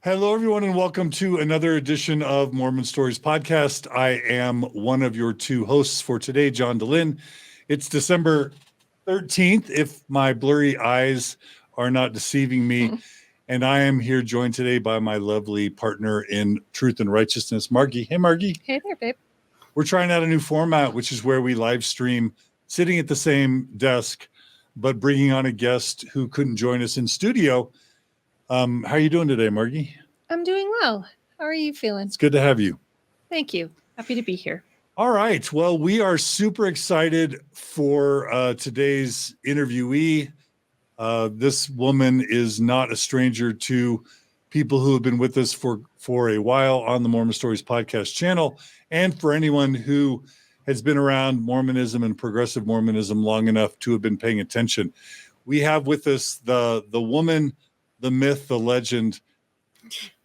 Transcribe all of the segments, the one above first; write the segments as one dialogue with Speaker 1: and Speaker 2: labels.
Speaker 1: Hello, everyone, and welcome to another edition of Mormon Stories Podcast. I am one of your two hosts for today, John DeLynn. It's December 13th, if my blurry eyes are not deceiving me. And I am here joined today by my lovely partner in truth and righteousness, Margie. Hey, Margie.
Speaker 2: Hey there, babe.
Speaker 1: We're trying out a new format, which is where we live stream sitting at the same desk, but bringing on a guest who couldn't join us in studio. How are you doing today, Margie?
Speaker 2: I'm doing well. How are you feeling?
Speaker 1: It's good to have you.
Speaker 2: Thank you. Happy to be here.
Speaker 1: All right. Well, we are super excited for today's interviewee. This woman is not a stranger to people who have been with us for a while on the Mormon Stories podcast channel, and for anyone who has been around Mormonism and progressive Mormonism long enough to have been paying attention. We have with us the woman, the myth, the legend,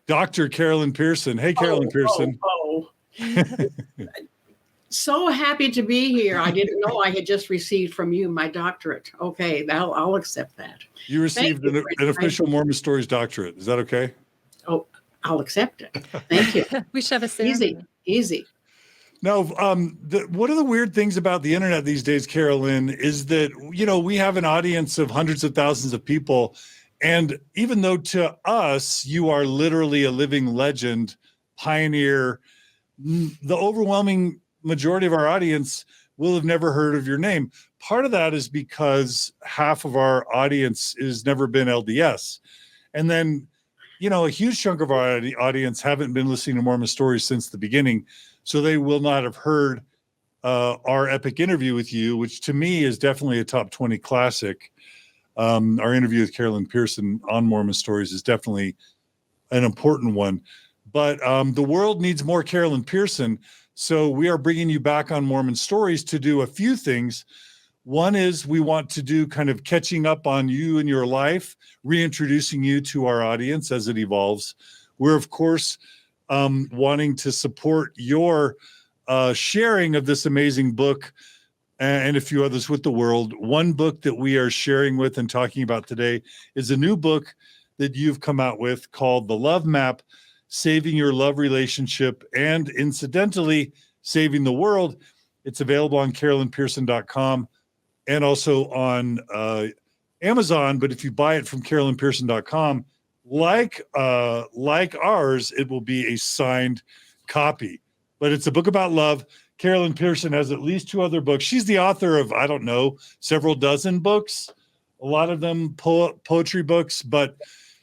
Speaker 1: Dr. Lynn Pearson. Hey, Lynn Pearson.
Speaker 3: So happy to be here. I didn't know I had just received from you my doctorate. Okay, I'll accept that.
Speaker 1: You received an official Mormon Stories doctorate. Is that okay?
Speaker 3: Oh, I'll accept it. Thank you.
Speaker 2: We should have a ceremony.
Speaker 3: Easy.
Speaker 1: No, one of the weird things about the internet these days, Carolyn, is that, we have an audience of hundreds of thousands of people. And even though to us, you are literally a living legend, pioneer, the overwhelming majority of our audience will have never heard of your name. Part of that is because half of our audience has never been LDS. And then, a huge chunk of our audience haven't been listening to Mormon Stories since the beginning. So they will not have heard our epic interview with you, which to me is definitely a top 20 classic. Our interview with Lynn Pearson on Mormon Stories is definitely an important one. But the world needs more Lynn Pearson. So we are bringing you back on Mormon Stories to do a few things. One is we want to do kind of catching up on you and your life, reintroducing you to our audience as it evolves. We're, of course, wanting to support your sharing of this amazing book and a few others with the world. One book that we are sharing with and talking about today is a new book that you've come out with called The Love Map, Saving Your Love Relationship and, incidentally, Saving the World. It's available on carolynpearson.com and also on Amazon. But if you buy it from carolynpearson.com, like ours, it will be a signed copy. But it's a book about love. Lynn Pearson has at least two other books. She's the author of, several dozen books, a lot of them poetry books, but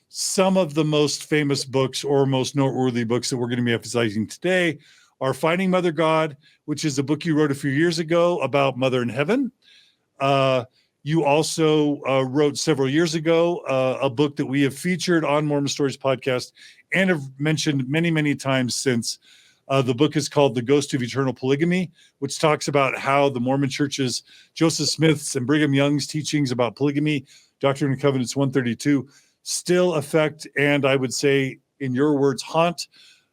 Speaker 1: some of the most famous books or most noteworthy books that we're going to be emphasizing today are Finding Mother God, which is a book you wrote a few years ago about Mother in Heaven. You also wrote several years ago a book that we have featured on Mormon Stories podcast and have mentioned many, many times since. The book is called The Ghost of Eternal Polygamy, which talks about how the Mormon Church's, Joseph Smith's and Brigham Young's teachings about polygamy, Doctrine and Covenants 132, still affect, and I would say, in your words, haunt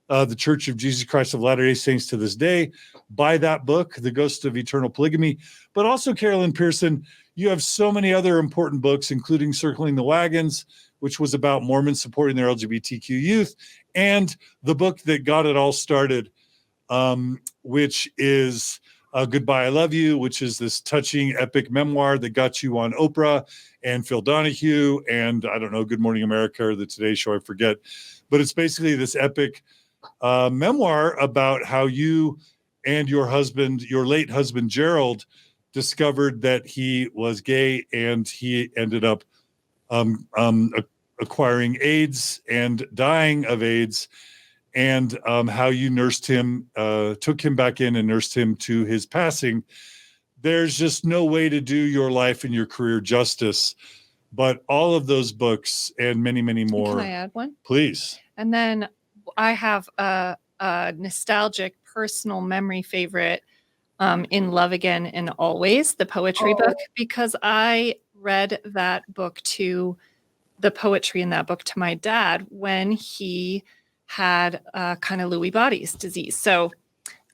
Speaker 1: the Church of Jesus Christ of Latter-day Saints to this day. Buy that book, The Ghost of Eternal Polygamy. But also, Lynn Pearson, you have so many other important books, including Circling the Wagons, which was about Mormons supporting their LGBTQ youth, and the book that got it all started, which is Goodbye, I Love You, which is this touching, epic memoir that got you on Oprah and Phil Donahue and, Good Morning America or the Today Show, I forget. But it's basically this epic memoir about how you and your husband, your late husband, Gerald, discovered that he was gay, and he ended up acquiring AIDS and dying of AIDS, and how you nursed him, took him back in and nursed him to his passing. There's just no way to do your life and your career justice, but all of those books and many, many more.
Speaker 2: Can I add one?
Speaker 1: Please.
Speaker 2: And then I have a nostalgic personal memory favorite, In Love Again and Always, the poetry book, because I read that book to the poetry in that book to my dad when he had kind of Lewy bodies disease. So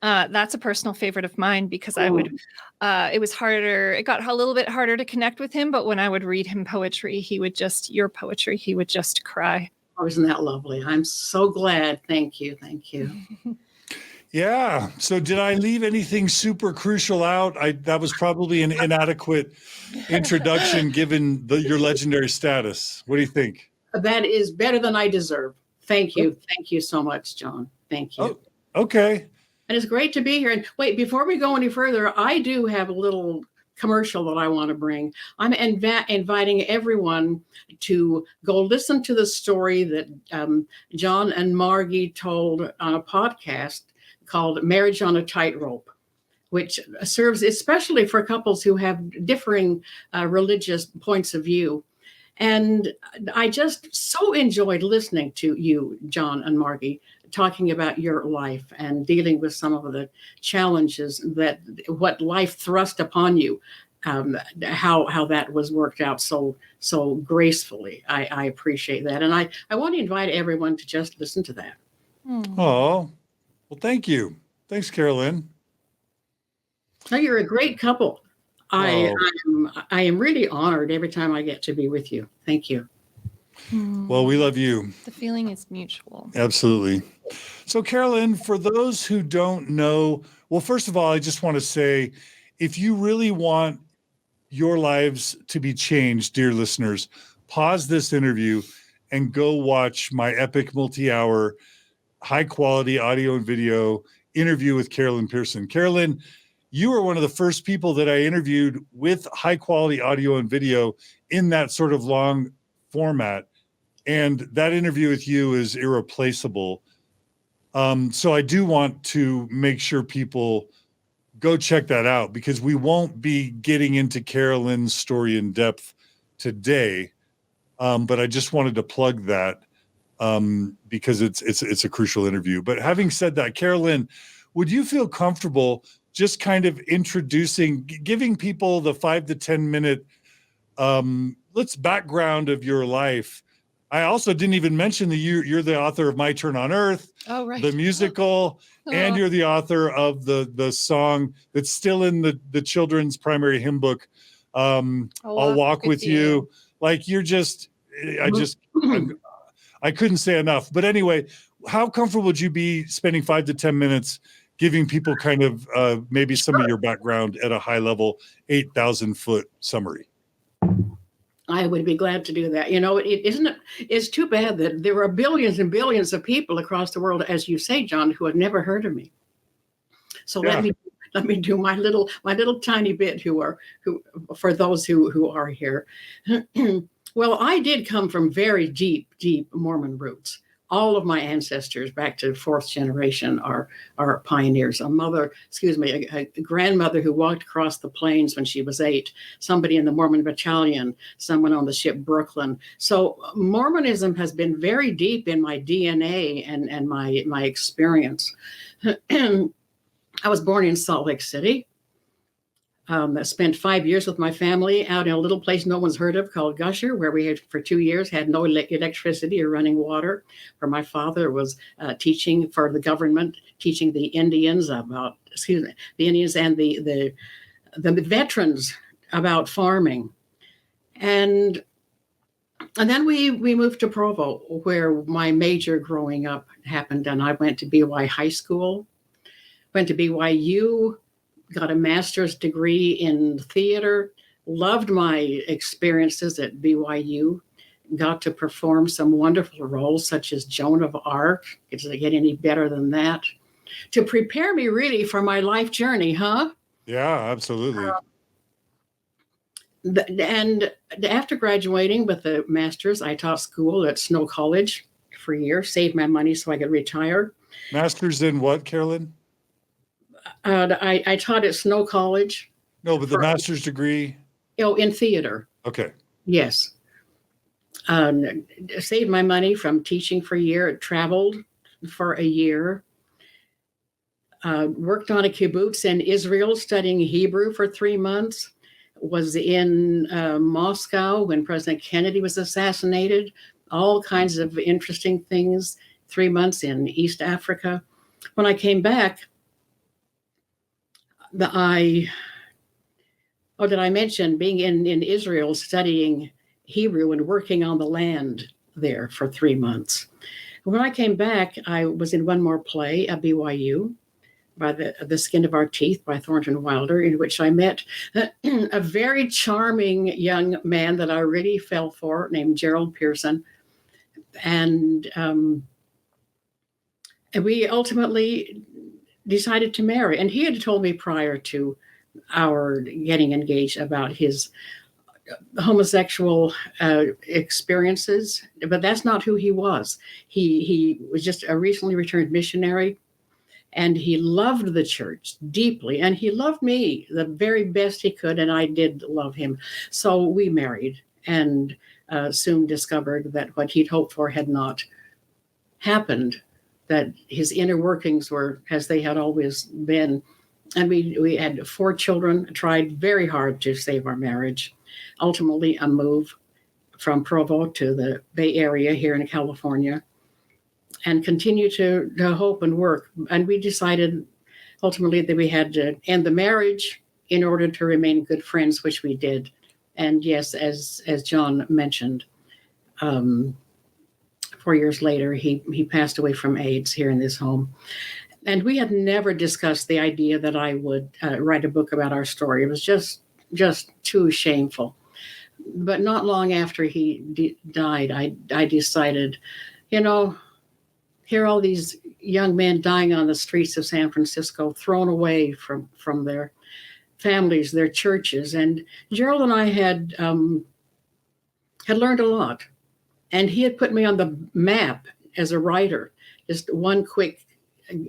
Speaker 2: that's a personal favorite of mine because I would, it was harder. It got a little bit harder to connect with him, but when I would read him poetry, he would just, your poetry, he would just cry.
Speaker 3: Oh, isn't that lovely? I'm so glad. Thank you. Thank you.
Speaker 1: Yeah. So did I leave anything super crucial out? That was probably an inadequate introduction given your legendary status. What do you think?
Speaker 3: That is better than I deserve. Thank you. Thank you so much, John. Thank you.
Speaker 1: Oh, okay.
Speaker 3: And it's great to be here. And wait, before we go any further, I do have a little commercial that I want to bring. I'm inviting everyone to go listen to the story that John and Margie told on a podcast called Marriage on a Tightrope, which serves especially for couples who have differing religious points of view. And I just so enjoyed listening to you, John and Margie, talking about your life and dealing with some of the challenges that what life thrust upon you, how that was worked out so gracefully. I appreciate that. And I want to invite everyone to just listen to that.
Speaker 1: Oh, well, thank you. Thanks, Carolyn.
Speaker 3: No, you're a great couple. I am really honored every time I get to be with you. Thank you.
Speaker 1: Well, we love you.
Speaker 2: The feeling is mutual.
Speaker 1: Absolutely. So, Carolyn, for those who don't know, well, first of all, I just want to say, if you really want your lives to be changed, dear listeners, pause this interview and go watch my epic multi-hour, high-quality audio and video interview with Lynn Pearson. Carolyn, you were one of the first people that I interviewed with high-quality audio and video in that sort of long format. And that interview with you is irreplaceable. So I do want to make sure people go check that out, because we won't be getting into Carolyn's story in depth today. But I just wanted to plug that because it's a crucial interview. But having said that, Carolyn, would you feel comfortable just kind of giving people the 5 to 10 minute background of your life? I also didn't even mention that you're the author of My Turn on Earth, the musical, and you're the author of the song that's still in the children's primary hymn book, I'll Walk with You. Like, you're just, I couldn't say enough. But anyway, how comfortable would you be spending 5 to 10 minutes giving people kind of maybe some of your background at a high level, 8,000 foot summary?
Speaker 3: I would be glad to do that. It's too bad that there are billions and billions of people across the world, as you say, John, who have never heard of me. So let me do my little tiny bit for those who are here. Well, I did come from very deep Mormon roots. All of my ancestors back to 4th generation are pioneers. A grandmother who walked across the plains when she was 8, somebody in the Mormon battalion, someone on the ship Brooklyn. So Mormonism has been very deep in my DNA and my experience. I was born in Salt Lake City. I spent 5 years with my family out in a little place no one's heard of called Gusher, where we had for 2 years had no electricity or running water, where my father was teaching for the government, teaching the Indians and the veterans about farming. And then we moved to Provo, where my major growing up happened, and I went to BY High School, went to BYU, got a master's degree in theater, loved my experiences at BYU, got to perform some wonderful roles such as Joan of Arc. Does it get any better than that? To prepare me really for my life journey, huh?
Speaker 1: Yeah, absolutely.
Speaker 3: And after graduating with a master's, I taught school at Snow College for a year, saved my money so I could retire.
Speaker 1: Master's in what, Carolyn?
Speaker 3: I taught at Snow College.
Speaker 1: No, but the master's degree?
Speaker 3: In theater.
Speaker 1: Okay.
Speaker 3: Yes. Saved my money from teaching for a year, traveled for a year, worked on a kibbutz in Israel studying Hebrew for 3 months, was in Moscow when President Kennedy was assassinated, all kinds of interesting things, 3 months in East Africa. When I came back, did I mention being in Israel studying Hebrew and working on the land there for 3 months. When I came back, I was in one more play at BYU, by the Skin of Our Teeth by Thornton Wilder, in which I met a very charming young man that I really fell for, named Lynn Pearson. And we ultimately decided to marry. And he had told me prior to our getting engaged about his homosexual experiences, but that's not who he was. He was just a recently returned missionary, and he loved the church deeply, and he loved me the very best he could, and I did love him. So we married, and soon discovered that what he'd hoped for had not happened, that his inner workings were as they had always been. And we had 4 children, tried very hard to save our marriage. Ultimately, a move from Provo to the Bay Area here in California, and continue to hope and work. And we decided ultimately that we had to end the marriage in order to remain good friends, which we did. And yes, as John mentioned, 4 years later, he passed away from AIDS here in this home. And we had never discussed the idea that I would write a book about our story. It was just too shameful. But not long after he died, I decided, here are all these young men dying on the streets of San Francisco, thrown away from their families, their churches. And Gerald and I had learned a lot. And he had put me on the map as a writer. Just one quick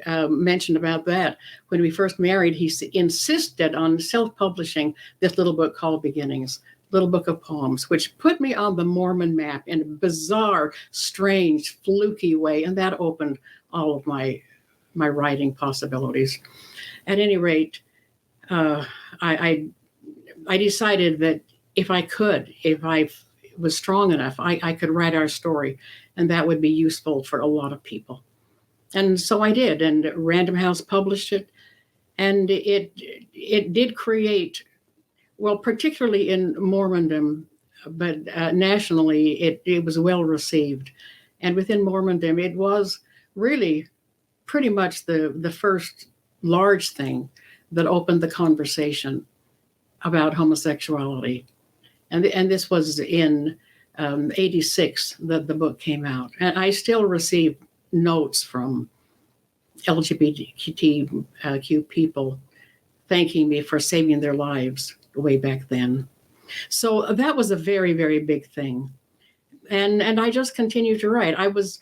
Speaker 3: mention about that. When we first married, he insisted on self-publishing this little book called Beginnings, little book of poems, which put me on the Mormon map in a bizarre, strange, fluky way. And that opened all of my writing possibilities. At any rate, I decided that if I was strong enough, I could write our story, and that would be useful for a lot of people. And so I did, and Random House published it, and it did create, well, particularly in Mormondom, but nationally, it was well received. And within Mormondom, it was really pretty much the first large thing that opened the conversation about homosexuality. And this was in 86 that the book came out. And I still receive notes from LGBTQ people thanking me for saving their lives way back then. So that was a very, very big thing. And I just continued to write. I was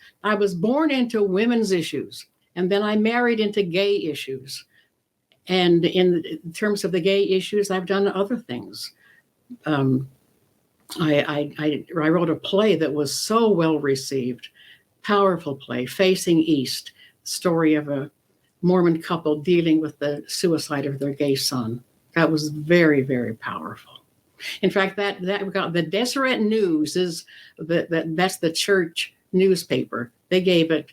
Speaker 3: born into women's issues, and then I married into gay issues. And in terms of the gay issues, I've done other things. I wrote a play that was so well received, powerful play, Facing East, story of a Mormon couple dealing with the suicide of their gay son. That was very, very powerful. In fact, that got the Deseret News that's the church newspaper. They gave it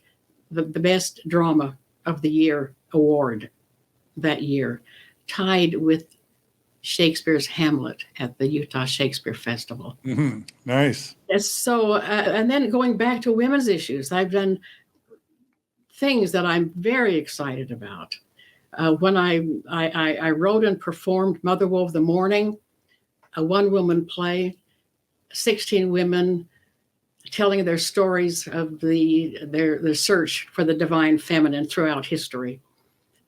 Speaker 3: the best drama of the year award that year, tied with Shakespeare's Hamlet at the Utah Shakespeare Festival.
Speaker 1: Mm-hmm. Nice.
Speaker 3: So, and then going back to women's issues, I've done things that I'm very excited about. When I wrote and performed Mother Woe of the Morning, a one-woman play, 16 women telling their stories of their search for the divine feminine throughout history.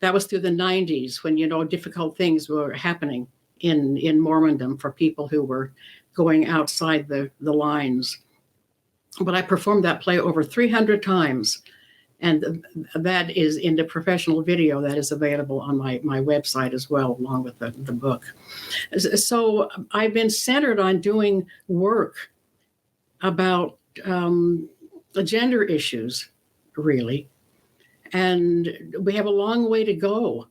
Speaker 3: That was through the 90s when, difficult things were happening in Mormondom for people who were going outside the lines. But I performed that play over 300 times. And that is in the professional video that is available on my website as well, along with the book. So I've been centered on doing work about gender issues, really. And we have a long way to go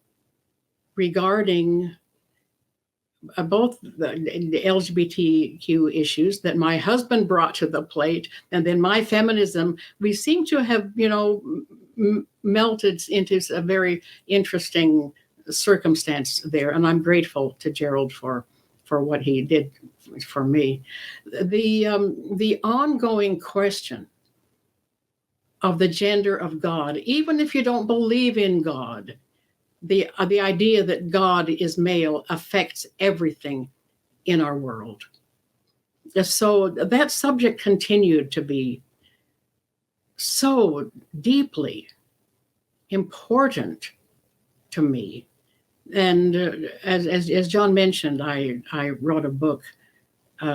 Speaker 3: regarding both the LGBTQ issues that my husband brought to the plate, and then my feminism. We seem to have, melted into a very interesting circumstance there. And I'm grateful to Gerald for what he did for me. The ongoing question of the gender of God, even if you don't believe in God, the idea that God is male affects everything in our world. So that subject continued to be so deeply important to me. And as John mentioned, I wrote a book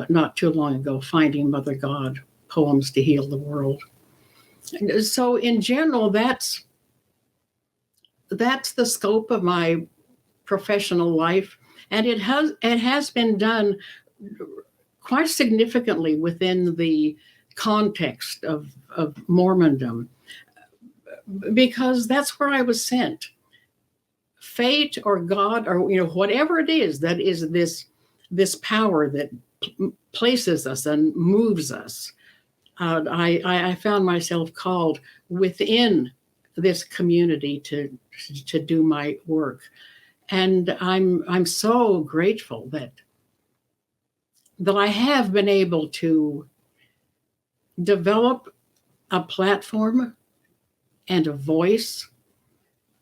Speaker 3: not too long ago, Finding Mother God, Poems to Heal the World. So in general, that's the scope of my professional life, and it has been done quite significantly within the context of Mormondom, because that's where I was sent. Fate or God or whatever it is that is this power that places us and moves us. I found myself called within this community to do my work, and I'm so grateful that I have been able to develop a platform and a voice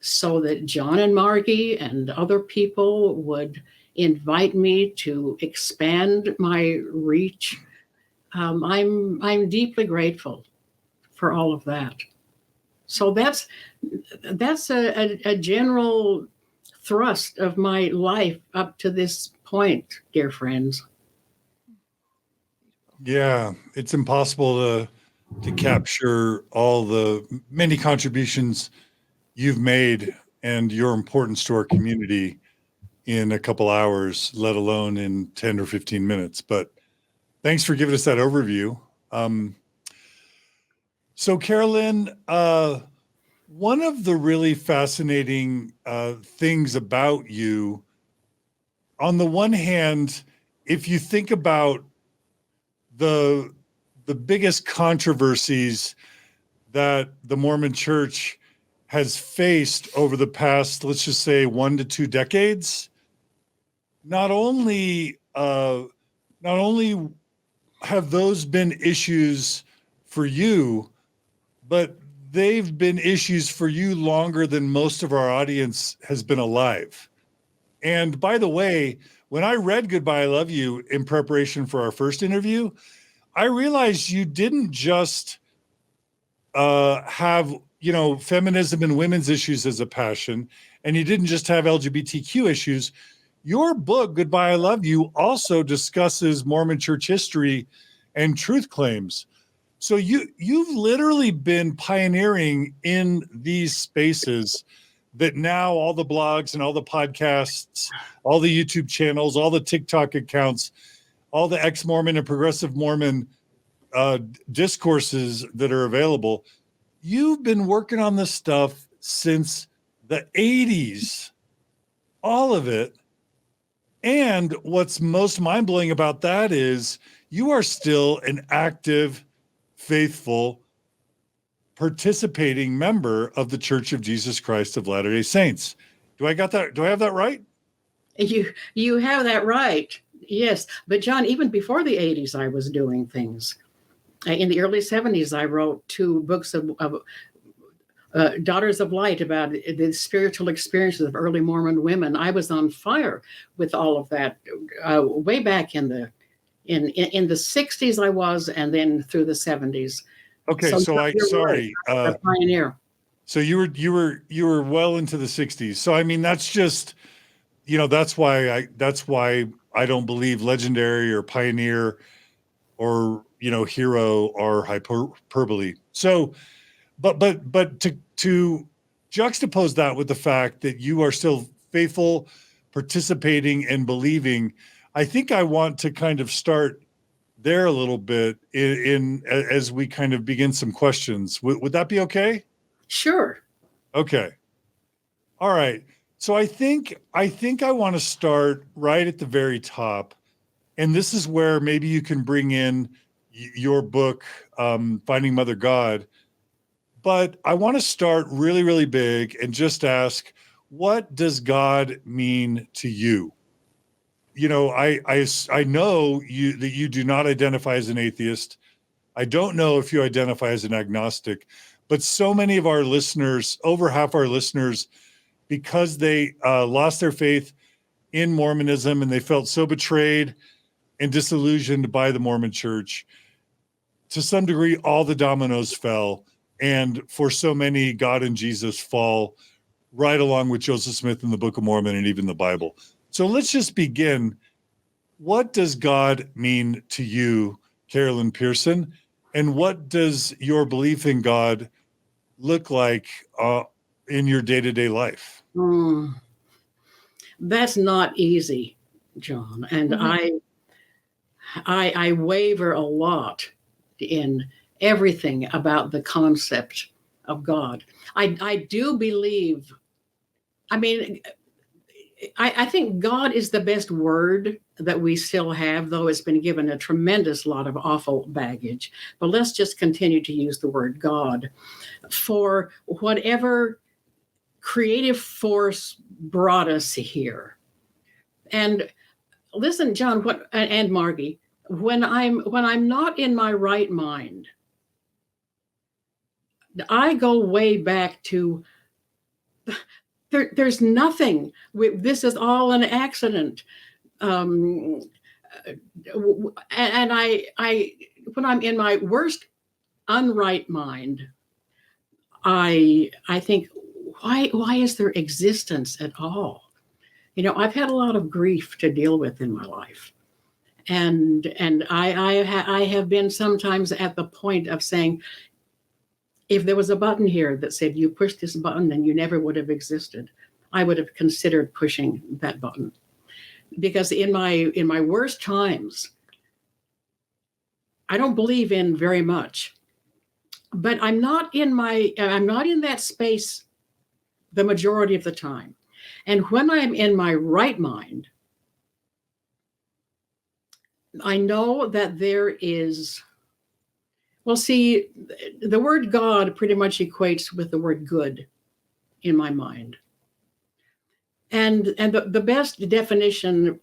Speaker 3: so that John and Margie and other people would invite me to expand my reach. I'm deeply grateful for all of that. So that's a general thrust of my life up to this point, dear friends.
Speaker 1: Yeah, it's impossible to capture all the many contributions you've made and your importance to our community in a couple hours, let alone in 10 or 15 minutes. But thanks for giving us that overview. So Carolyn, one of the really fascinating things about you, on the one hand, if you think about the biggest controversies that the Mormon Church has faced over the past, let's just say 1 to 2 decades, not only have those been issues for you, but they've been issues for you longer than most of our audience has been alive. And by the way, when I read Goodbye, I Love You in preparation for our first interview, I realized you didn't just have, feminism and women's issues as a passion, and you didn't just have LGBTQ issues. Your book, Goodbye, I Love You, also discusses Mormon church history and truth claims. So you've literally been pioneering in these spaces that now all the blogs and all the podcasts, all the YouTube channels, all the TikTok accounts, all the ex-Mormon and progressive Mormon discourses that are available. You've been working on this stuff since the 80s, all of it. And what's most mind-blowing about that is you are still an active, faithful, participating member of the Church of Jesus Christ of Latter-day Saints. Do I have that right?
Speaker 3: You have that right. Yes. But John, even before the 80s, I was doing things. In the early 70s, I wrote 2 books of Daughters of Light about the spiritual experiences of early Mormon women. I was on fire with all of that way back in the 60s. I was, and then through the 70s.
Speaker 1: Okay,
Speaker 3: a pioneer.
Speaker 1: So you were well into the 60s. So I mean, that's just, that's why I don't believe legendary or pioneer or hero or hyperbole. So, but to juxtapose that with the fact that you are still faithful, participating, and believing, I think I want to kind of start there a little bit in as we kind of begin some questions. Would that be okay?
Speaker 3: Sure.
Speaker 1: Okay. All right. So I think I want to start right at the very top. And this is where maybe you can bring in your book, Finding Mother God. But I want to start really, really big and just ask, what does God mean to you? I know that you do not identify as an atheist. I don't know if you identify as an agnostic, but so many of our listeners, over half our listeners, because they lost their faith in Mormonism and they felt so betrayed and disillusioned by the Mormon church, to some degree, all the dominoes fell. And for so many, God and Jesus fall right along with Joseph Smith in the Book of Mormon and even the Bible. So let's just begin. What does God mean to you, Carolyn Pearson? And what does your belief in God look like in your day-to-day life?
Speaker 3: That's not easy, John. And I waver a lot in everything about the concept of God. I do believe, I think God is the best word that we still have, though it's been given a tremendous lot of awful baggage. But let's just continue to use the word God for whatever creative force brought us here. And listen, John, and Margie, when I'm not in my right mind, I go way back to there's nothing. This is all an accident. And I when I'm in my worst unright mind, I think, why is there existence at all? I've had a lot of grief to deal with in my life, and I have been sometimes at the point of saying, if there was a button here that said you push this button and you never would have existed, I would have considered pushing that button. Because in my worst times, I don't believe in very much, but I'm not in that space the majority of the time. And when I'm in my right mind, I know that there is, well, see, the word God pretty much equates with the word good in my mind. And the best definition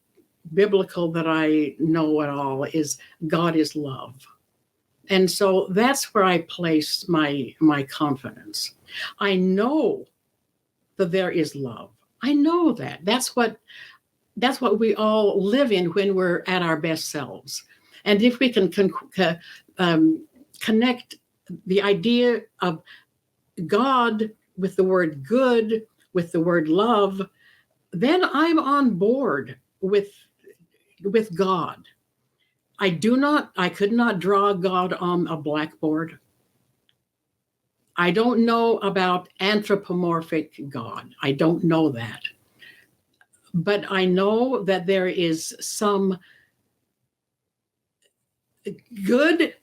Speaker 3: biblical that I know at all is God is love. And so that's where I place my confidence. I know that there is love. I know that. That's what we all live in when we're at our best selves. And if we can connect the idea of God with the word good, with the word love, then I'm on board with God. I could not draw God on a blackboard. I don't know about anthropomorphic God. I don't know that. But I know that there is some good,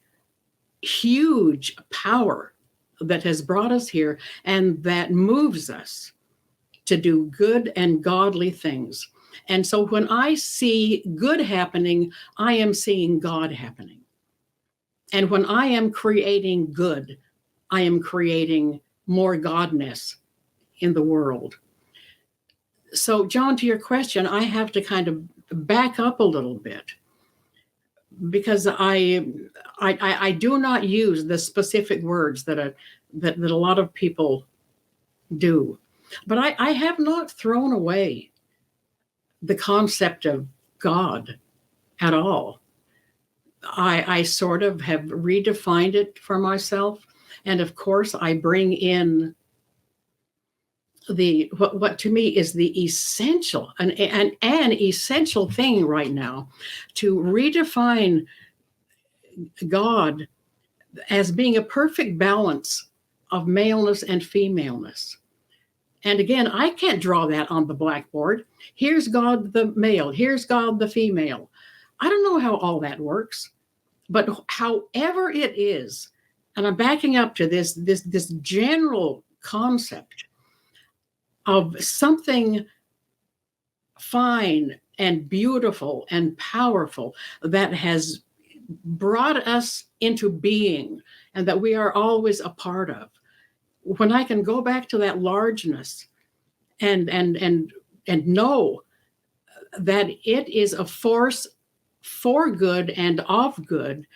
Speaker 3: huge power that has brought us here and that moves us to do good and godly things. And so when I see good happening, I am seeing God happening. And when I am creating good, I am creating more godness in the world. So, John, to your question, I have to kind of back up a little bit, because I do not use the specific words that a lot of people do. But I have not thrown away the concept of God at all. I sort of have redefined it for myself. And of course, I bring in what to me is the essential, an essential thing right now, to redefine God as being a perfect balance of maleness and femaleness. And again, I can't draw that on the blackboard. Here's God the male, here's God the female. I don't know how all that works, but however it is, and I'm backing up to this general concept of something fine and beautiful and powerful that has brought us into being and that we are always a part of. When I can go back to that largeness and know that it is a force for good and of good,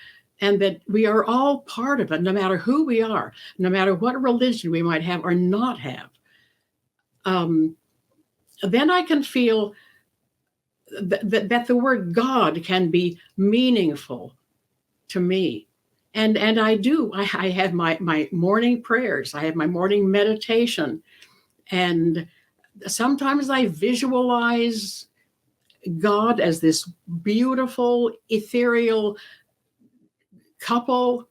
Speaker 3: and that we are all part of it, no matter who we are, no matter what religion we might have or not have. Then I can feel that the word God can be meaningful to me. And I do. I have my morning prayers. I have my morning meditation. And sometimes I visualize God as this beautiful, ethereal couple,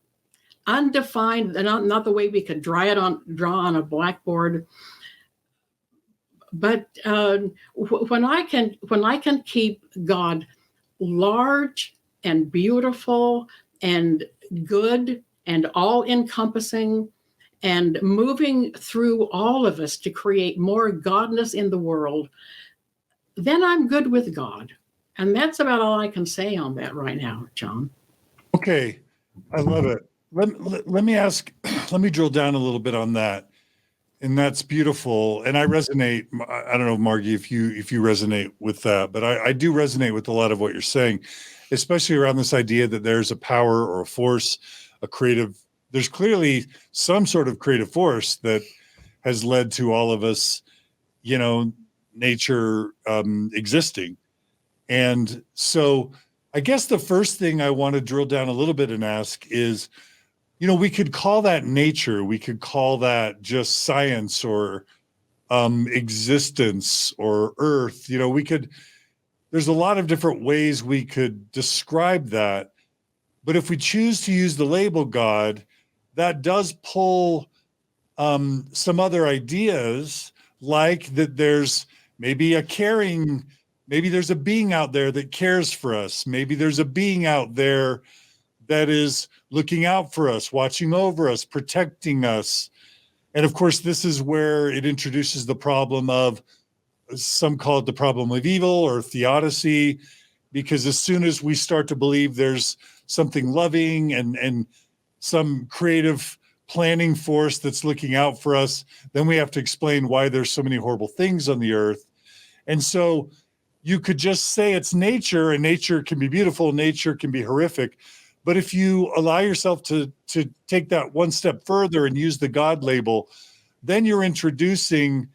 Speaker 3: undefined, not the way we could draw on a blackboard. But when I can keep God large and beautiful and good and all-encompassing and moving through all of us to create more godness in the world, then I'm good with God. And that's about all I can say on that right now, John.
Speaker 1: Okay, I love it. Let me drill down a little bit on that. And that's beautiful. And I resonate. I don't know, Margie, if you resonate with that, but I do resonate with a lot of what you're saying, especially around this idea that there's a power or a force, there's clearly some sort of creative force that has led to all of us, nature existing. And so I guess the first thing I want to drill down a little bit and ask is, we could call that nature. We could call that just science or existence or earth. There's a lot of different ways we could describe that. But if we choose to use the label God, that does pull some other ideas, like that there's maybe maybe there's a being out there that cares for us. Maybe there's a being out there that is looking out for us, watching over us, protecting us. And of course, this is where it introduces the problem of, some call it the problem of evil or theodicy, because as soon as we start to believe there's something loving and some creative planning force that's looking out for us, then we have to explain why there's so many horrible things on the earth. And so you could just say it's nature, and nature can be beautiful, nature can be horrific. But if you allow yourself to take that one step further and use the God label, then you're introducing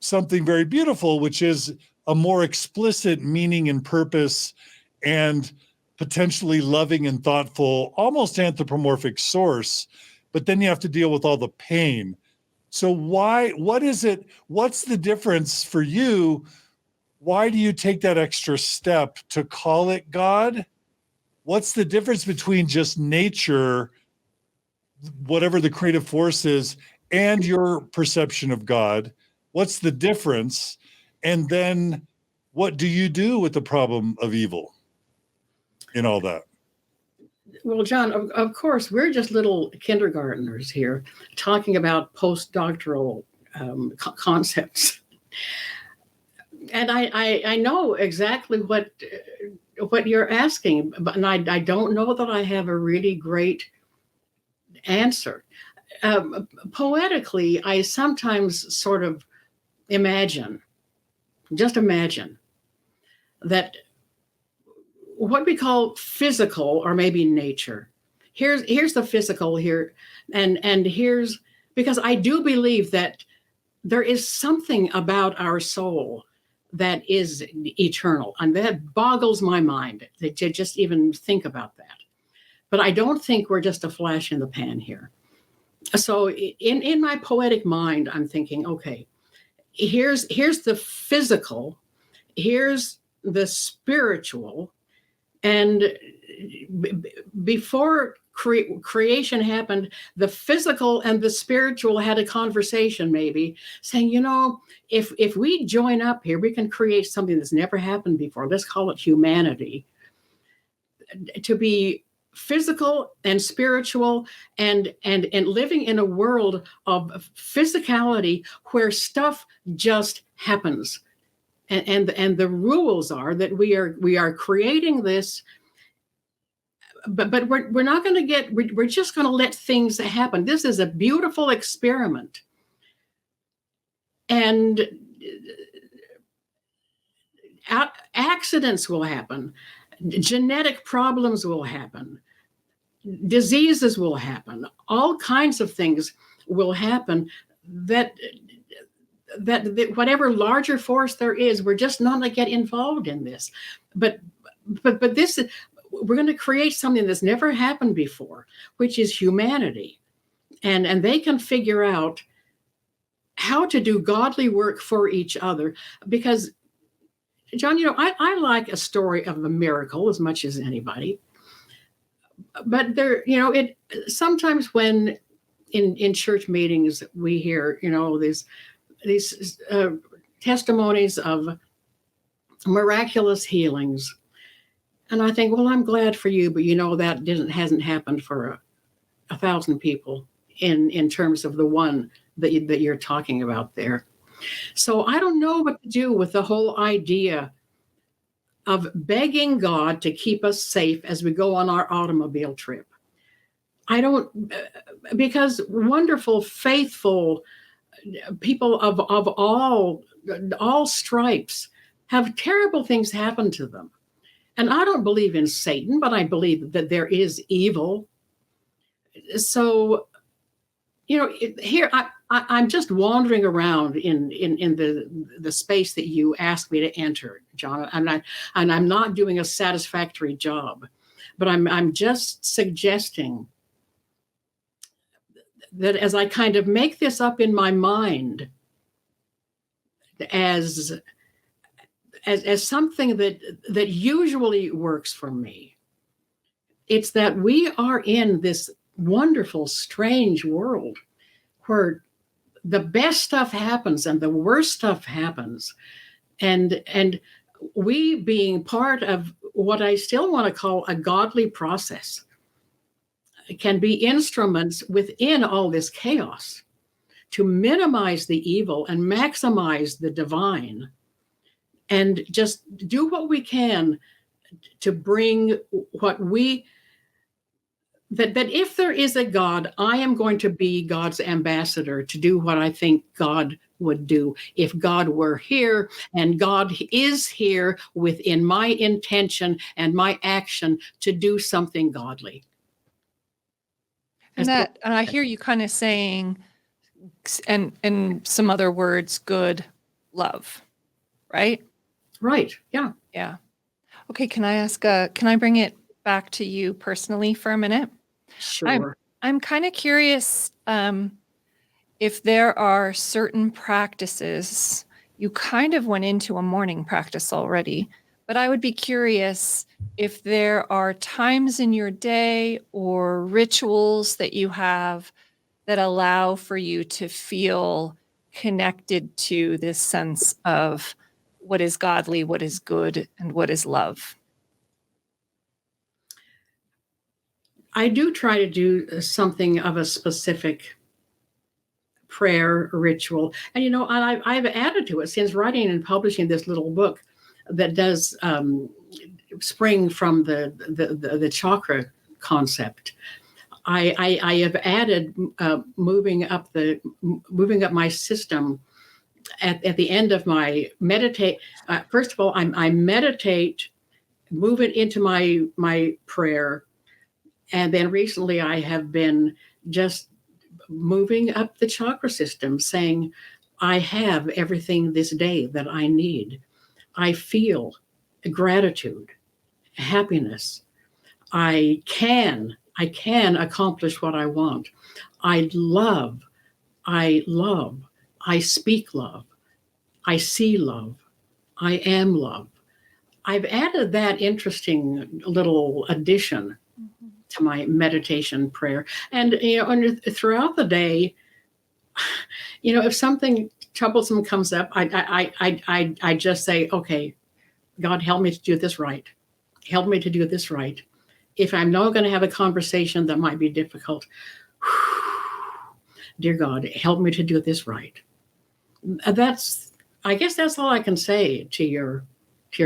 Speaker 1: something very beautiful, which is a more explicit meaning and purpose and potentially loving and thoughtful, almost anthropomorphic source. But then you have to deal with all the pain. So what's the difference for you? Why do you take that extra step to call it God? What's the difference between just nature, whatever the creative force is, and your perception of God? What's the difference? And then what do you do with the problem of evil in all that?
Speaker 3: Well, John, of course, we're just little kindergartners here talking about postdoctoral concepts. And I know exactly what you're asking, but I don't know that I have a really great answer. Poetically, I sometimes sort of imagine that what we call physical, or maybe nature. Here's the physical here, and here's, because I do believe that there is something about our soul that is eternal, and that boggles my mind to just even think about that. But I don't think we're just a flash in the pan here. So in my poetic mind, I'm thinking, okay, here's the physical, here's the spiritual, and before creation happened, the physical and the spiritual had a conversation, maybe saying, if we join up here, we can create something that's never happened before. Let's call it humanity. To be physical and spiritual and living in a world of physicality where stuff just happens. And the rules are that we are creating this, but we're not going to we're just going to let things happen. This is a beautiful experiment. And accidents will happen, genetic problems will happen, diseases will happen, all kinds of things will happen that whatever larger force there is, we're just not going to get involved in this. But this, we're going to create something that's never happened before, which is humanity. And they can figure out how to do godly work for each other. Because, John, I like a story of a miracle as much as anybody. But there, it sometimes when in church meetings we hear, these testimonies of miraculous healings, and I think, well, I'm glad for you, but that hasn't happened for 1,000 people in terms of the one that you're talking about there. So I don't know what to do with the whole idea of begging God to keep us safe as we go on our automobile trip. I don't, because wonderful, faithful people of all stripes have terrible things happen to them. And I don't believe in Satan, but I believe that there is evil. So, here I'm just wandering around in the space that you asked me to enter, John. I'm not doing a satisfactory job, but I'm just suggesting that as I kind of make this up in my mind as something that usually works for me, it's that we are in this wonderful, strange world where the best stuff happens and the worst stuff happens. And we being part of what I still want to call a godly process can be instruments within all this chaos to minimize the evil and maximize the divine, and just do what we can to bring that if there is a God, I am going to be God's ambassador to do what I think God would do. If God were here, and God is here within my intention and my action to do something godly.
Speaker 2: And I hear you kind of saying, and in some other words, good love, right?
Speaker 3: Right. Yeah.
Speaker 2: Yeah. Okay. Can I bring it back to you personally for a minute?
Speaker 3: Sure.
Speaker 2: I'm kind of curious if there are certain practices. You kind of went into a morning practice already, but I would be curious if there are times in your day or rituals that you have that allow for you to feel connected to this sense of what is godly, what is good, and what is love.
Speaker 3: I do try to do something of a specific prayer ritual. And, I've added to it since writing and publishing this little book that does spring from the chakra concept. I have added moving up my system at the end of my meditate. First of all, I meditate, move it into my prayer. And then recently I have been just moving up the chakra system, saying, I have everything this day that I need. I feel gratitude, happiness. I can accomplish what I want. I love. I speak love. I see love. I am love. I've added that interesting little addition to my meditation prayer. And, and throughout the day, if something troublesome comes up, I just say, okay, God, help me to do this right. Help me to do this right. If I'm not going to have a conversation that might be difficult, dear God, help me to do this right. I guess that's all I can say to your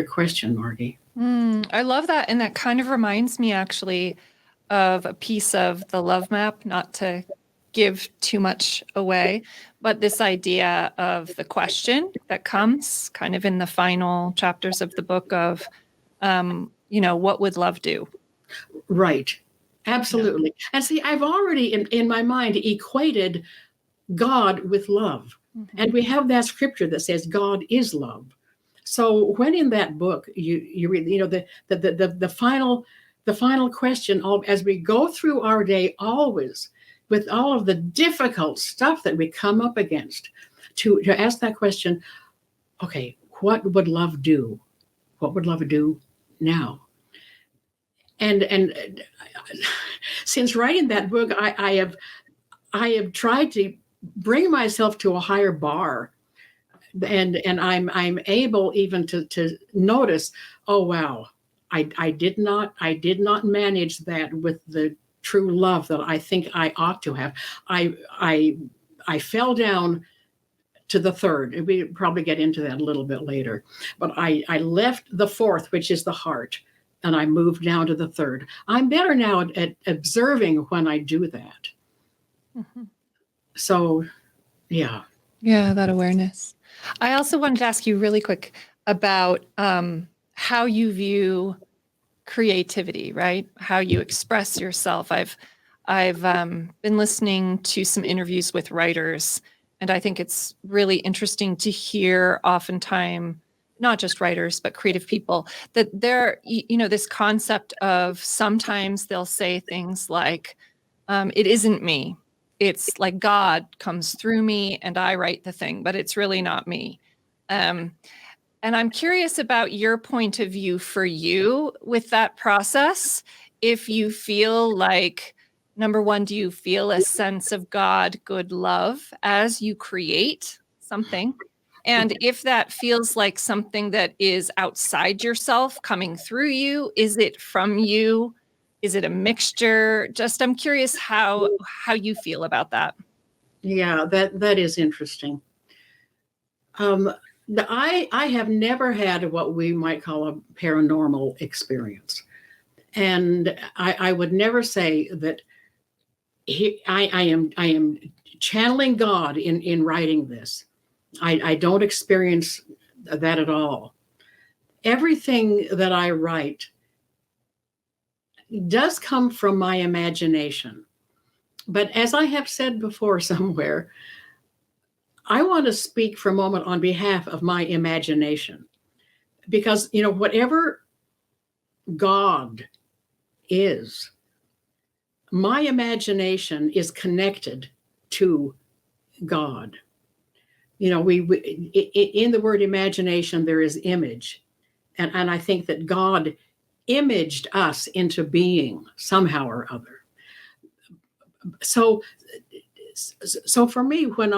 Speaker 3: question, Margie.
Speaker 2: I love that. And that kind of reminds me actually of a piece of the love map, not to give too much away, but this idea of the question that comes kind of in the final chapters of the book of, what would love do?
Speaker 3: Right. Absolutely. Yeah. And see, I've already in my mind equated God with love. Mm-hmm. And we have that scripture that says God is love. So when in that book you read, the final question, as we go through our day, always with all of the difficult stuff that we come up against, to ask that question, okay, what would love do? What would love do now? And since writing that book, I have tried to bring myself to a higher bar. And I'm able even to notice, oh wow, I did not manage that with the true love that I think I ought to have. I fell down to the third. We probably get into that a little bit later, but I left the fourth, which is the heart, and I moved down to the third. I'm better now at observing when I do that. Mm-hmm. So, yeah.
Speaker 2: Yeah, that awareness. I also wanted to ask you really quick about how you view creativity, right? How you express yourself. I've been listening to some interviews with writers, and I think it's really interesting to hear oftentimes, not just writers, but creative people, that they're, this concept of sometimes they'll say things like, it isn't me. It's like God comes through me and I write the thing, but it's really not me. And I'm curious about your point of view for you with that process. If you feel like, number one, do you feel a sense of God, good love as you create something? And if that feels like something that is outside yourself coming through you, is it from you? Is it a mixture? Just, I'm curious how you feel about that.
Speaker 3: Yeah, that is interesting. I have never had what we might call a paranormal experience. And I would never say that I am channeling God in writing this. I don't experience that at all. Everything that I write does come from my imagination. But as I have said before somewhere, I want to speak for a moment on behalf of my imagination. Because, whatever God is, my imagination is connected to God. We in the word imagination, there is image. And I think that God imaged us into being somehow or other. So for me, when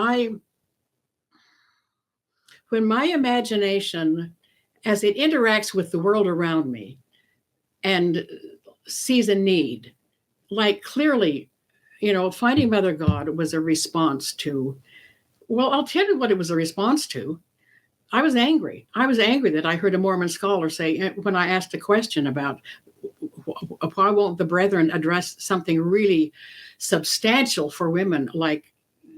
Speaker 3: my imagination, as it interacts with the world around me and sees a need, like clearly, Finding Mother God was a response to, well, I'll tell you what it was a response to. I was angry. I was angry that I heard a Mormon scholar say, when I asked a question about why won't the brethren address something really substantial for women, like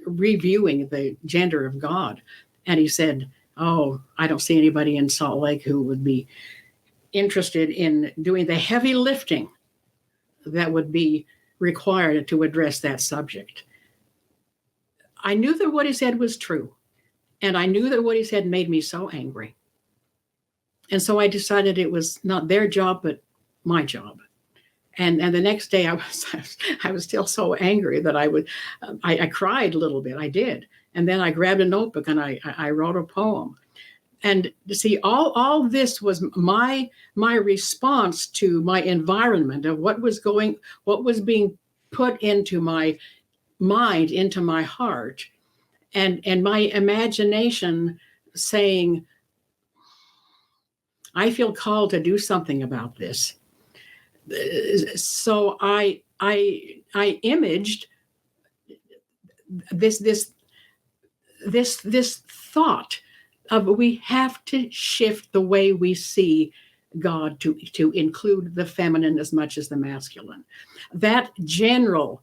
Speaker 3: reviewing the gender of God? And he said, oh, I don't see anybody in Salt Lake who would be interested in doing the heavy lifting that would be required to address that subject. I knew that what he said was true. And I knew that what he said made me so angry. And so I decided it was not their job, but my job. And the next day I was still so angry that I cried a little bit. I did. And then I grabbed a notebook and I wrote a poem. And to see, all this was my response to my environment of what was being put into my mind, into my heart, and my imagination saying, I feel called to do something about this. So I imaged this thought of we have to shift the way we see God to include the feminine as much as the masculine. That general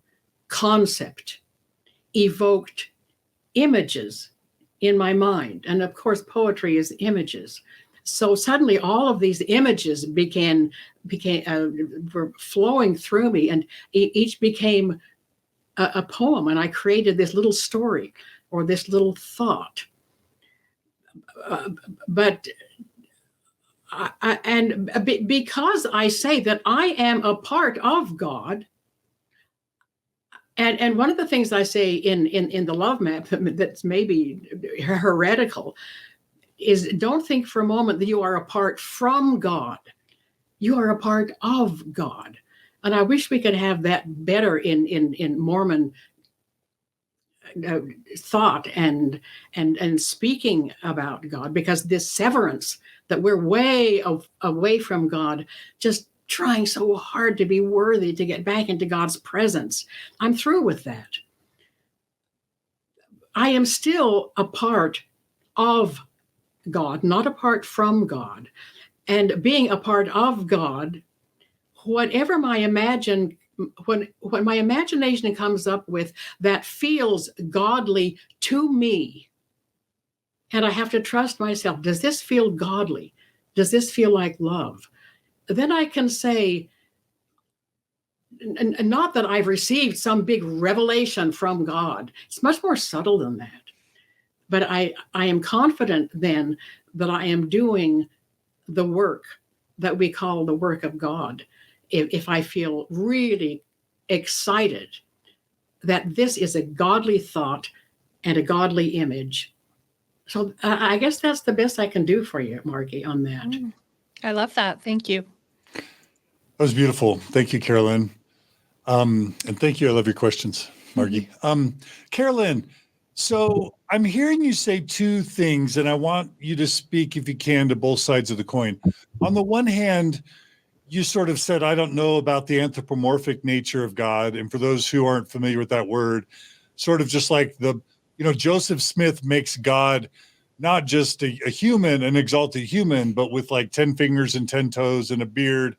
Speaker 3: concept evoked images in my mind. And of course, poetry is images. So suddenly all of these images were flowing through me, and each became a poem. And I created this little story or this little thought. Because I say that I am a part of God, and one of the things I say in the love map that's maybe heretical is, don't think for a moment that you are apart from God. You are a part of God. And I wish we could have that better in Mormon thought and speaking about God, because this severance that we're way away from God, just trying so hard to be worthy to get back into God's presence. I'm through with that. I am still a part of God, not apart from God. And being a part of God, whatever when my imagination comes up with that feels godly to me, and I have to trust myself, does this feel godly? Does this feel like love? Then I can say, and not that I've received some big revelation from God. It's much more subtle than that. But I am confident then that I am doing the work that we call the work of God. If I feel really excited that this is a godly thought and a godly image. So I guess that's the best I can do for you, Margie, on that.
Speaker 2: I love that. Thank you.
Speaker 1: That was beautiful. Thank you, Carolyn. And thank you. I love your questions, Margie. Carolyn, so I'm hearing you say two things, and I want you to speak, if you can, to both sides of the coin. On the one hand, you sort of said, I don't know about the anthropomorphic nature of God. And for those who aren't familiar with that word, sort of just like Joseph Smith makes God not just a human, an exalted human, but with like 10 fingers and 10 toes and a beard.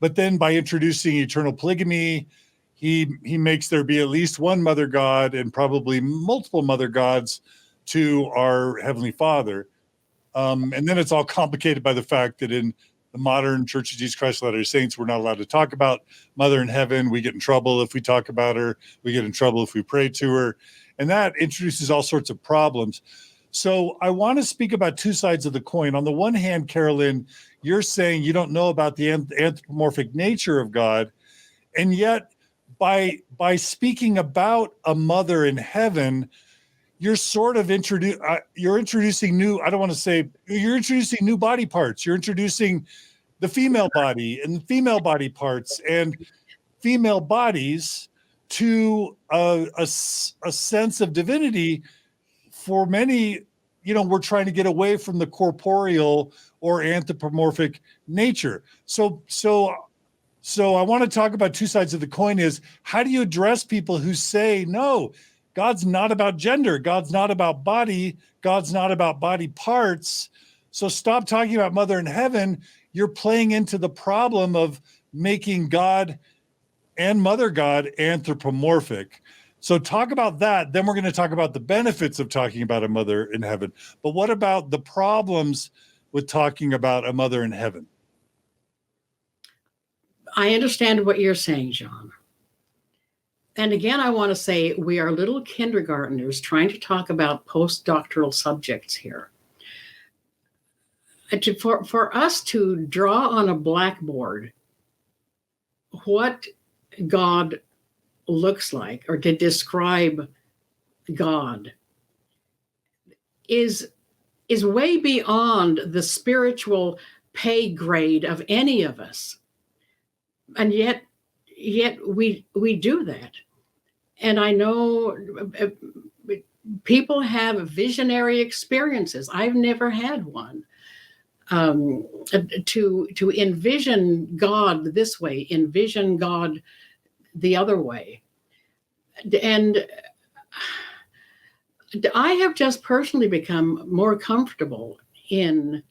Speaker 1: But then by introducing eternal polygamy, he makes there be at least one mother God and probably multiple mother gods to our Heavenly Father. And then it's all complicated by the fact that in the modern Church of Jesus Christ of Latter-day Saints, we're not allowed to talk about Mother in Heaven. We get in trouble if we talk about her. We get in trouble if we pray to her. And that introduces all sorts of problems. So I want to speak about two sides of the coin. On the one hand, Carolyn, you're saying you don't know about the anthropomorphic nature of God. And yet by speaking about a mother in heaven, you're sort of introducing new, I don't want to say, you're introducing new body parts. You're introducing the female body and the female body parts and female bodies to a sense of divinity. For many, we're trying to get away from the corporeal or anthropomorphic nature. So I want to talk about two sides of the coin. Is how do you address people who say, no, God's not about gender. God's not about body. God's not about body parts. So stop talking about Mother in Heaven. You're playing into the problem of making God and Mother God anthropomorphic. So talk about that. Then we're going to talk about the benefits of talking about a Mother in Heaven. But what about the problems with talking about a Mother in Heaven?
Speaker 3: I understand what you're saying, John. And again, I want to say we are little kindergartners trying to talk about postdoctoral subjects here. For us to draw on a blackboard what God looks like, or to describe God, is way beyond the spiritual pay grade of any of us. And yet we do that. And I know people have visionary experiences. I've never had one. To envision God this way, envision God the other way. And I have just personally become more comfortable in,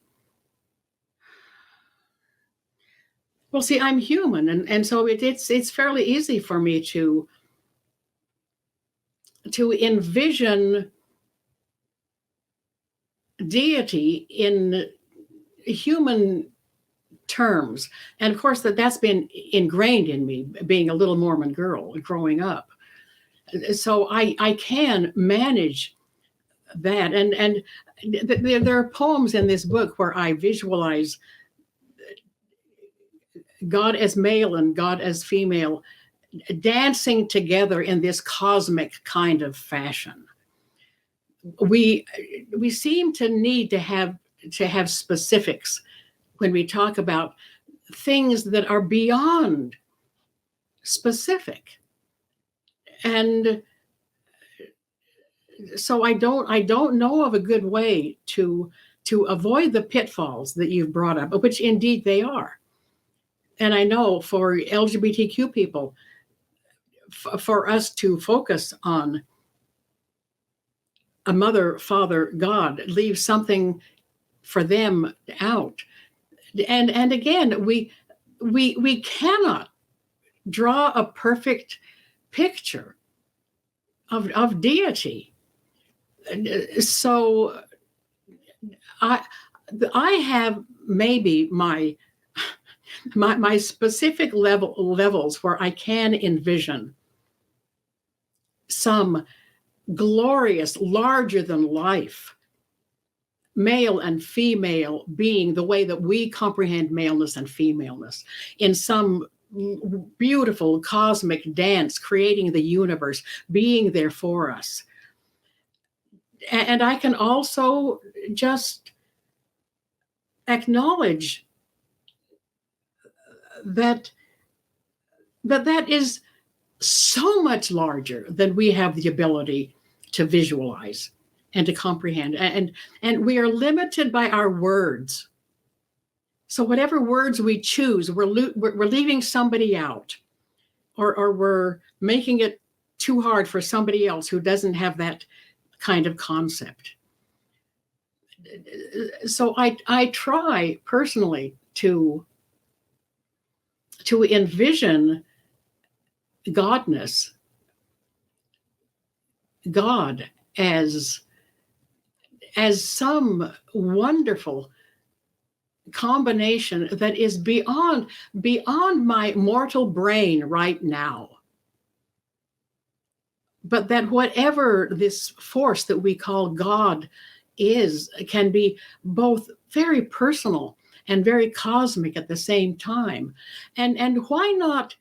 Speaker 3: well, see, I'm human. And so it's fairly easy for me to to envision deity in human terms. And of course, that's been ingrained in me, being a little Mormon girl growing up. So I can manage that. And there are poems in this book where I visualize God as male and God as female dancing together in this cosmic kind of fashion. We seem to need to have specifics when we talk about things that are beyond specific. And so I don't know of a good way to avoid the pitfalls that you've brought up, which indeed they are. And I know for LGBTQ people, for us to focus on a mother, father, God, leaves something for them out. And again, we cannot draw a perfect picture of deity. So I have maybe my specific levels where I can envision some glorious, larger than life, male and female being the way that we comprehend maleness and femaleness in some beautiful cosmic dance, creating the universe, being there for us. And I can also just acknowledge that is so much larger than we have the ability to visualize and to comprehend. And we are limited by our words. So whatever words we choose, we're leaving somebody out, or we're making it too hard for somebody else who doesn't have that kind of concept. So I try personally to envision godness, God as some wonderful combination that is beyond my mortal brain right now. But that whatever this force that we call God is, can be both very personal and very cosmic at the same time. And why not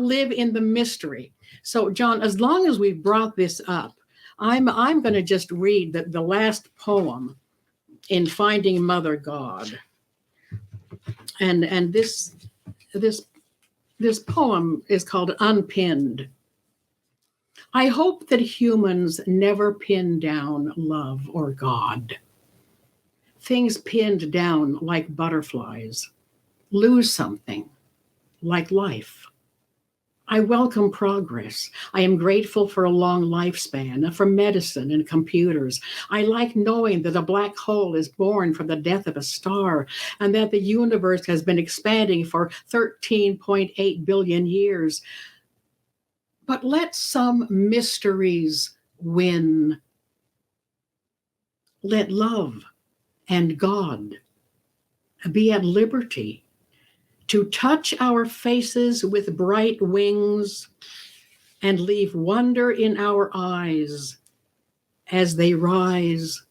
Speaker 3: live in the mystery? So, John, as long as we've brought this up, I'm going to just read the last poem in Finding Mother God. And this poem is called Unpinned. I hope that humans never pin down love or God. Things pinned down like butterflies lose something, like life. I welcome progress. I am grateful for a long lifespan, for medicine and computers. I like knowing that a black hole is born from the death of a star, and that the universe has been expanding for 13.8 billion years. But let some mysteries win. Let love and God be at liberty to touch our faces with bright wings and leave wonder in our eyes as they rise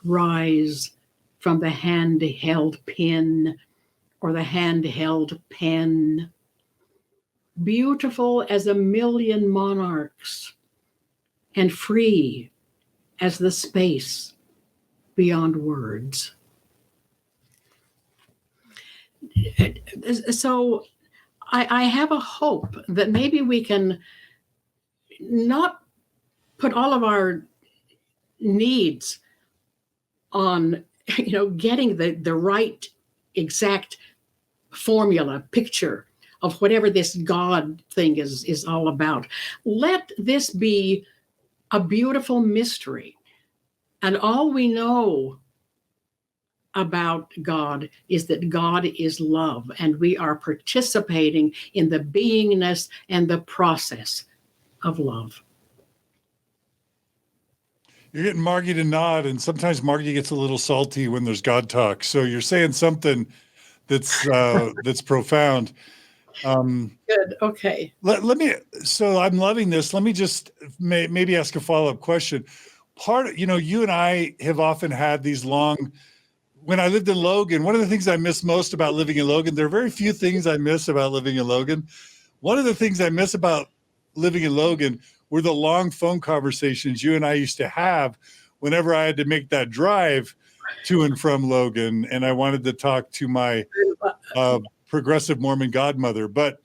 Speaker 3: from the hand-held pin or the hand-held pen. Beautiful as a million monarchs and free as the space beyond words. So I have a hope that maybe we can not put all of our needs on, getting the right exact formula, picture of whatever this God thing is all about. Let this be a beautiful mystery. And all we know about God is that God is love, and we are participating in the beingness and the process of love.
Speaker 1: You're getting Margie to nod, and sometimes Margie gets a little salty when there's God talk. So you're saying something that's profound.
Speaker 3: Good. Okay.
Speaker 1: Let me. So I'm loving this. Let me just maybe ask a follow-up question. You and I have often had these long. When I lived in Logan, one of the things I miss most about living in Logan, there are very few things I miss about living in Logan. One of the things I miss about living in Logan were the long phone conversations you and I used to have whenever I had to make that drive to and from Logan, and I wanted to talk to my progressive Mormon godmother. But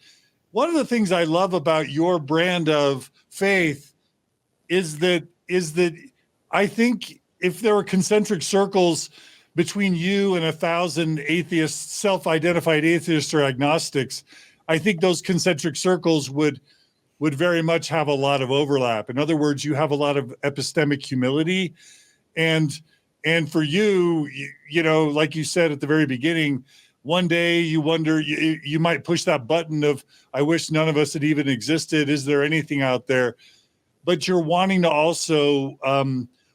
Speaker 1: one of the things I love about your brand of faith is that I think if there were concentric circles between you and 1,000 atheists, self-identified atheists or agnostics, I think those concentric circles would very much have a lot of overlap. In other words, you have a lot of epistemic humility, and for you, like you said at the very beginning, one day you wonder, you might push that button of, I wish none of us had even existed. Is there anything out there? But you're wanting to also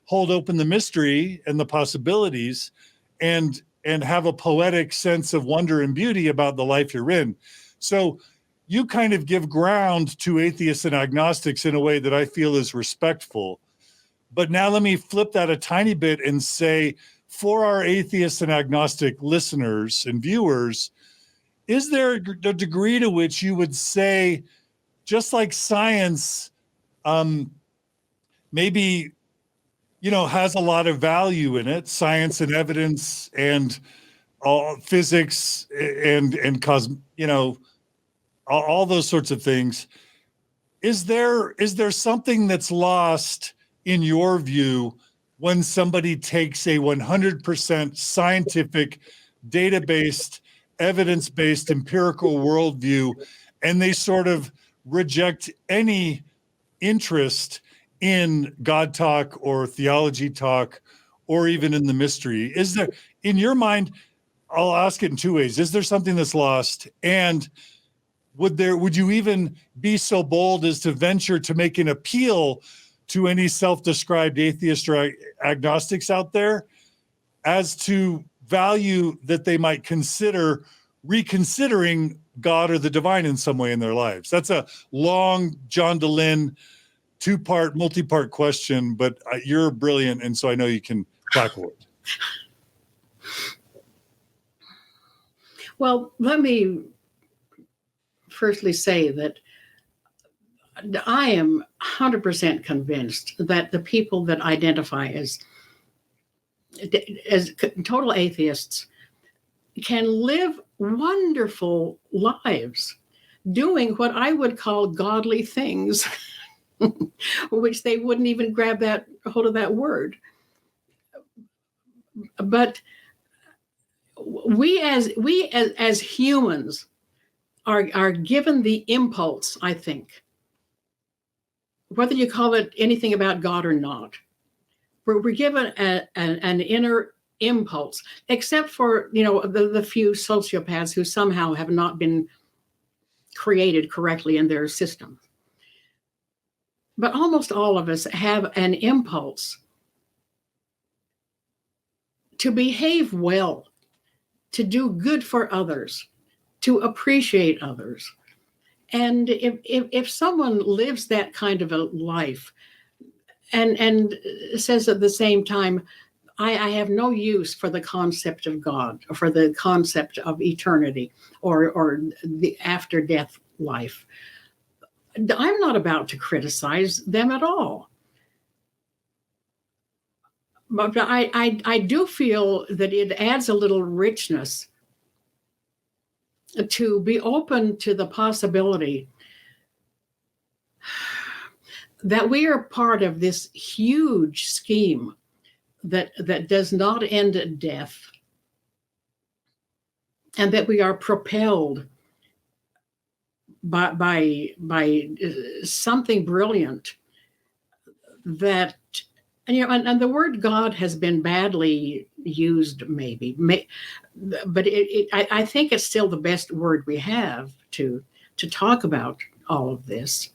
Speaker 1: hold open the mystery and the possibilities, and have a poetic sense of wonder and beauty about the life you're in. So you kind of give ground to atheists and agnostics in a way that I feel is respectful. But now let me flip that a tiny bit and say, for our atheist and agnostic listeners and viewers, is there a degree to which you would say, just like science maybe has a lot of value in it, science and evidence and all physics and all those sorts of things. Is there something that's lost in your view when somebody takes a 100% scientific, data-based, evidence-based, empirical worldview, and they sort of reject any interest in God talk or theology talk, or even in the mystery? Is there, in your mind, I'll ask it in two ways. Is there something that's lost? And would you even be so bold as to venture to make an appeal to any self-described atheists or agnostics out there as to value that they might consider reconsidering God or the divine in some way in their lives? That's a long John DeLynn multi-part question, but you're brilliant, and so I know you can tackle it.
Speaker 3: Well, let me firstly say that I am 100% convinced that the people that identify as total atheists can live wonderful lives doing what I would call godly things, which they wouldn't even grab that hold of that word. But we as humans are given the impulse, I think, whether you call it anything about God or not. We're given an inner impulse, except for the few sociopaths who somehow have not been created correctly in their system. But almost all of us have an impulse to behave well, to do good for others, to appreciate others. And if someone lives that kind of a life and says at the same time, I have no use for the concept of God, or for the concept of eternity, or the after death life, I'm not about to criticize them at all. But I do feel that it adds a little richness to be open to the possibility that we are part of this huge scheme that does not end at death, and that we are propelled by something brilliant that, and the word God has been badly used, but I think it's still the best word we have to talk about all of this.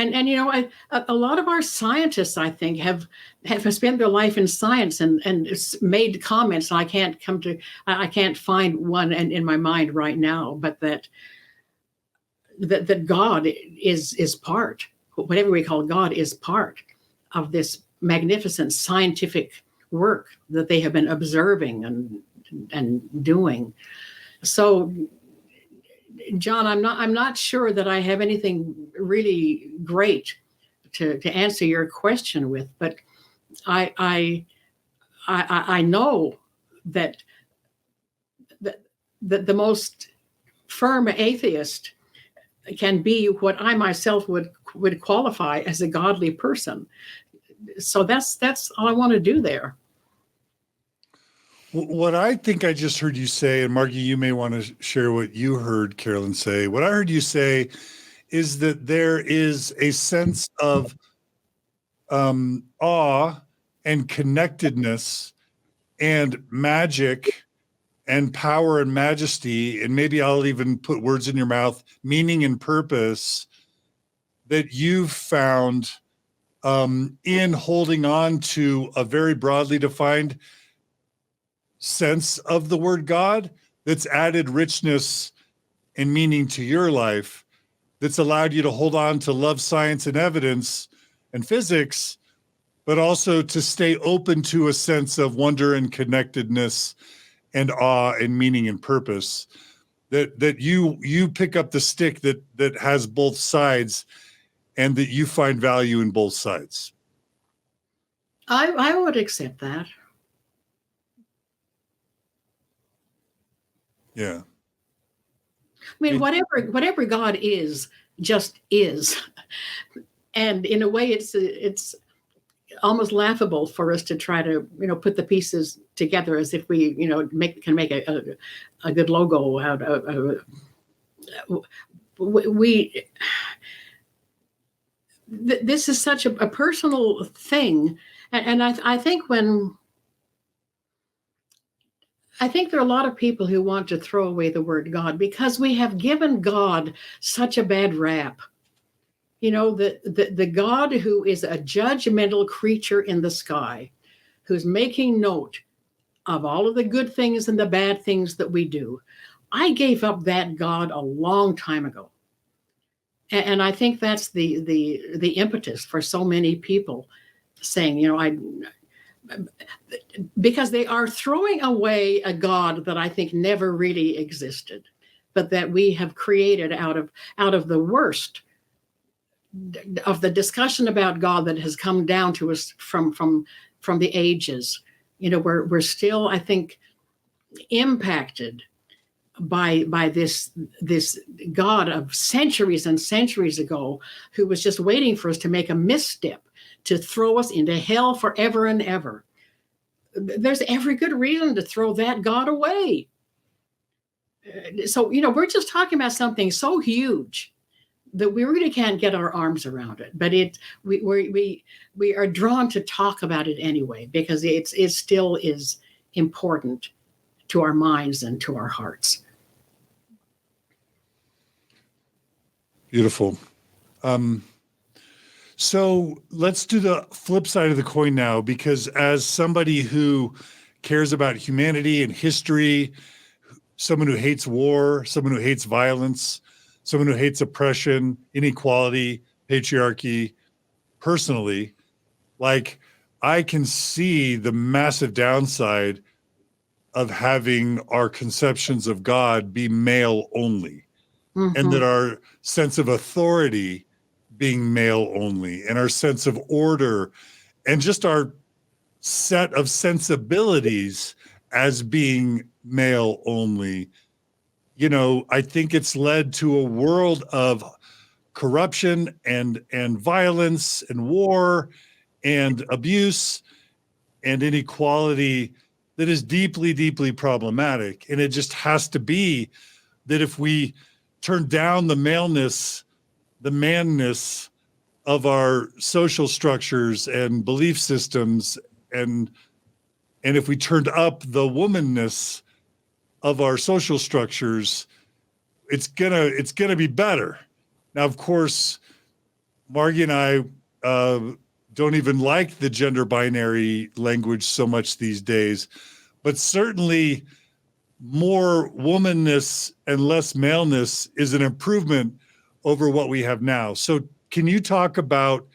Speaker 3: And you know, a lot of our scientists, I think, have spent their life in science and made comments. And I can't find one in my mind right now, but that God is part, whatever we call God, is part of this magnificent scientific work that they have been observing and doing. So, John, I'm not sure that I have anything really great to answer your question with, but I know that the most firm atheist can be what I myself would qualify as a godly person. So that's all I want to do there.
Speaker 1: What I think I just heard you say, and Margie, you may want to share what you heard Carolyn say. What I heard you say is that there is a sense of awe and connectedness and magic and power and majesty, and maybe I'll even put words in your mouth, meaning and purpose, that you've found in holding on to a very broadly defined sense of the word God that's added richness and meaning to your life, that's allowed you to hold on to love, science, and evidence and physics, but also to stay open to a sense of wonder and connectedness and awe and meaning and purpose, that you pick up the stick that has both sides and that you find value in both sides.
Speaker 3: I would accept that.
Speaker 1: Yeah.
Speaker 3: I mean, whatever God is, just is. And in a way, it's almost laughable for us to try to, put the pieces together as if we, can make a good logo out of this is such a personal thing. And I think there are a lot of people who want to throw away the word God because we have given God such a bad rap. The God who is a judgmental creature in the sky, who's making note of all of the good things and the bad things that we do. I gave up that God a long time ago. And I think that's the impetus for so many people saying, because they are throwing away a God that I think never really existed, but that we have created out of the worst of the discussion about God that has come down to us from the ages. We're still, I think, impacted by this God of centuries and centuries ago, who was just waiting for us to make a misstep to throw us into hell forever and ever. There's every good reason to throw that God away. So, we're just talking about something so huge that we really can't get our arms around it. But we are drawn to talk about it anyway, because it still is important to our minds and to our hearts.
Speaker 1: Beautiful. So let's do the flip side of the coin now, because as somebody who cares about humanity and history, someone who hates war, someone who hates violence, someone who hates oppression, inequality, patriarchy, personally, I can see the massive downside of having our conceptions of God be male only. Mm-hmm. And that our sense of authority being male only, and our sense of order, and just our set of sensibilities as being male only. I think it's led to a world of corruption and violence and war and abuse and inequality that is deeply, deeply problematic. And it just has to be that if we turn down the maleness, the manness of our social structures and belief systems, and if we turned up the womanness of our social structures, it's gonna be better. Now, of course, Margie and I don't even like the gender binary language so much these days, but certainly more woman-ness and less maleness is an improvement over what we have now. So can you talk about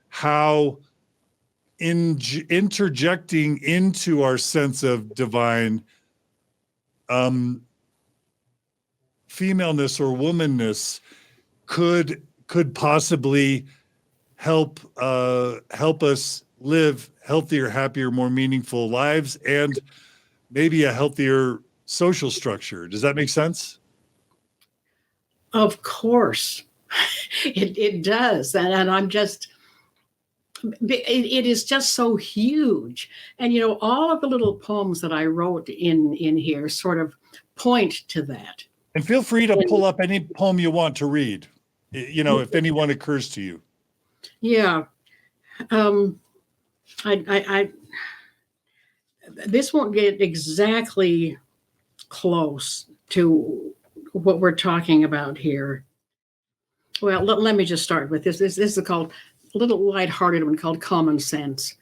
Speaker 1: how interjecting into our sense of divine femaleness or womanness could possibly help us live healthier, happier, more meaningful lives, and maybe a healthier social structure? Does that make sense?
Speaker 3: Of course, it does, and I'm just. It is just so huge, and all of the little poems that I wrote in here sort of point to that.
Speaker 1: And feel free to pull up any poem you want to read, if anyone occurs to you.
Speaker 3: Yeah. I this won't get exactly close to what we're talking about here. Well, let me just start with this. This is called a little lighthearted one called Common Sense.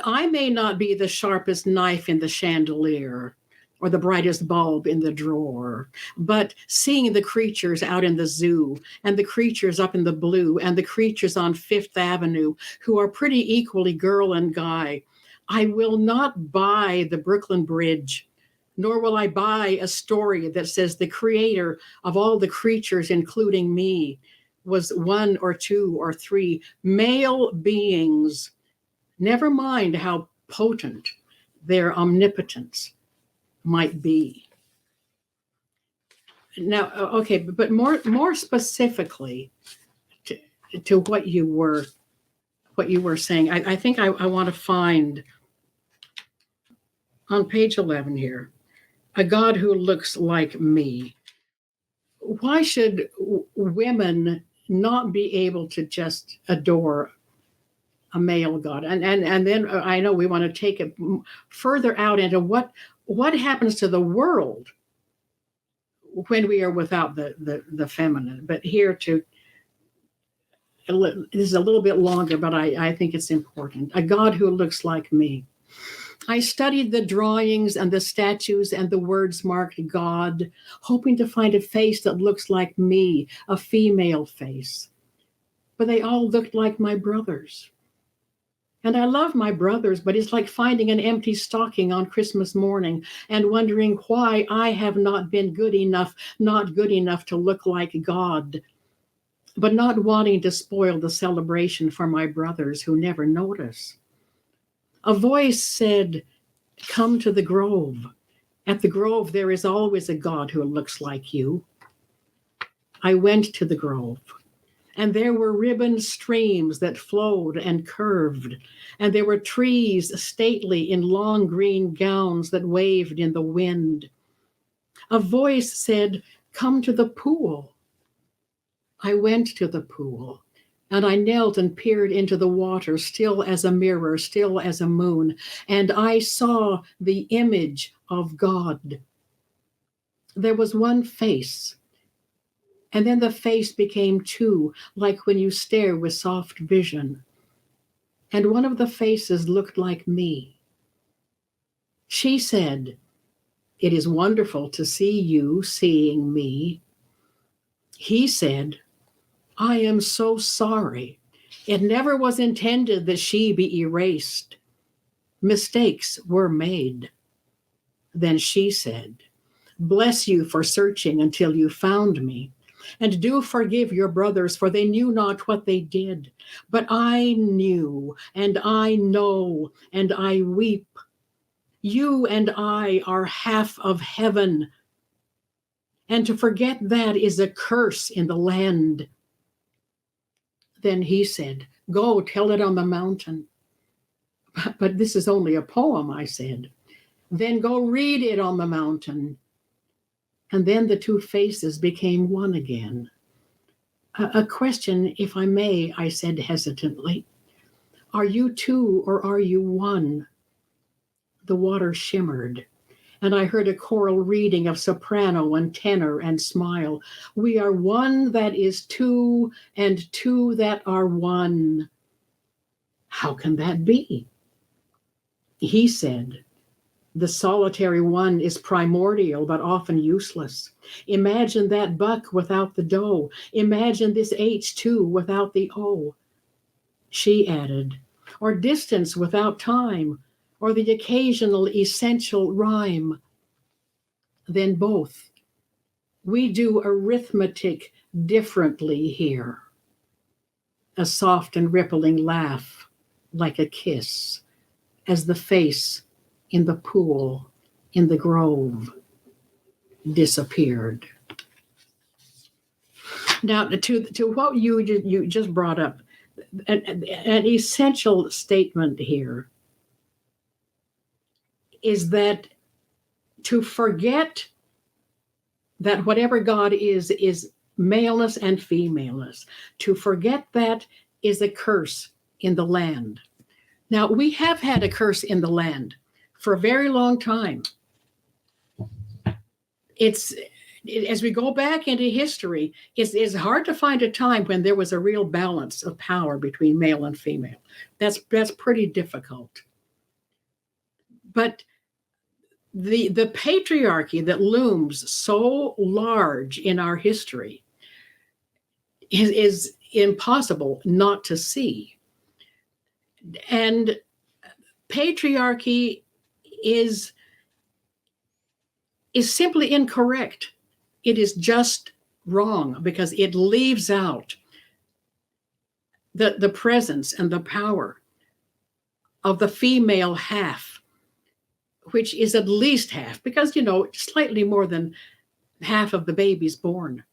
Speaker 3: I may not be the sharpest knife in the chandelier or the brightest bulb in the drawer, but seeing the creatures out in the zoo and the creatures up in the blue and the creatures on Fifth Avenue who are pretty equally girl and guy, I will not buy the Brooklyn Bridge, nor will I buy a story that says the creator of all the creatures, including me, was one or two or three male beings. Never mind how potent their omnipotence might be. Now, okay, but more specifically to what you were saying, I think I want to find on page 11 here, a God who looks like me. Why should women not be able to just adore a male God? And then I know we want to take it further out into what happens to the world when we are without the feminine. But here this is a little bit longer, but I think it's important. A God who looks like me. I studied the drawings and the statues and the words marked God, hoping to find a face that looks like me, a female face. But they all looked like my brothers. And I love my brothers, but it's like finding an empty stocking on Christmas morning and wondering why I have not been good enough to look like God, but not wanting to spoil the celebration for my brothers who never notice. A voice said, "Come to the grove. At the grove, there is always a God who looks like you." I went to the grove, and there were ribbon streams that flowed and curved, and there were trees stately in long green gowns that waved in the wind. A voice said, "Come to the pool." I went to the pool, and I knelt and peered into the water, still as a mirror, still as a moon, and I saw the image of God. There was one face, and then the face became two, like when you stare with soft vision. And one of the faces looked like me. She said, "It is wonderful to see you seeing me." He said, "I am so sorry. It never was intended that she be erased. Mistakes were made." Then she said, "Bless you for searching until you found me. And do forgive your brothers, for they knew not what they did. But I knew, and I know, and I weep. You and I are half of heaven. And to forget that is a curse in the land." Then he said, "Go tell it on the mountain." "But this is only a poem," I said. "Then go read it on the mountain." And then the two faces became one again. A question, if I may," I said hesitantly. "Are you two or are you one?" The water shimmered, and I heard a choral reading of soprano and tenor and smile. We are one that is two, and two that are one. How can that be? He said, the solitary one is primordial, but often useless. Imagine that buck without the doe. Imagine this H2 without the O. She added, or distance without time, or the occasional essential rhyme. Then both. We do arithmetic differently here. A soft and rippling laugh, like a kiss, as the face in the pool, in the grove, disappeared. Now, to what you just brought up, an essential statement here is that to forget that whatever God is maleness and femaleness, to forget that is a curse in the land. Now, we have had a curse in the land for a very long time. As we go back into history, it's hard to find a time when there was a real balance of power between male and female. That's pretty difficult. But the patriarchy that looms so large in our history is impossible not to see. And patriarchy is simply incorrect. It is just wrong because it leaves out the presence and the power of the female half, which is at least half, because, slightly more than half of the babies born.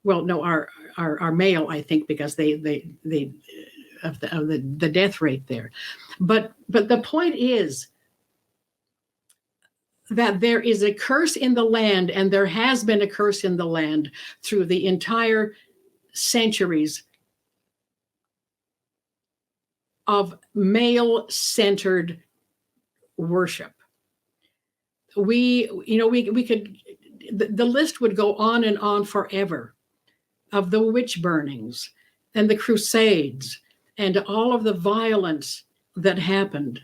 Speaker 3: Well, no, are male, I think, because they of the death rate there. But the point is that there is a curse in the land, and there has been a curse in the land through the entire centuries of male-centered worship. We could, the list would go on and on forever of the witch burnings and the Crusades and all of the violence that happened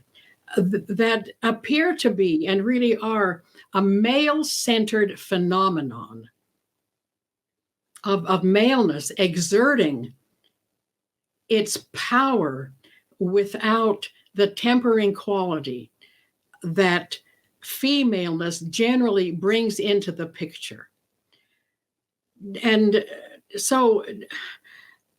Speaker 3: that appear to be and really are a male-centered phenomenon of maleness exerting its power without the tempering quality that femaleness generally brings into the picture. And so,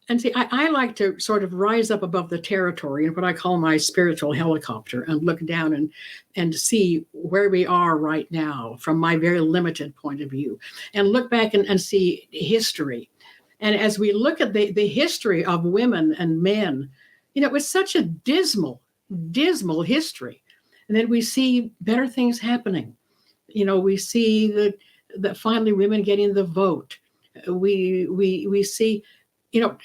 Speaker 3: and see, I like to sort of rise up above the territory in what I call my spiritual helicopter and look down and see where we are right now from my very limited point of view, and look back and see history. And as we look at the history of women and men, it was such a dismal history. And then we see better things happening. We see that finally women getting the vote. We see,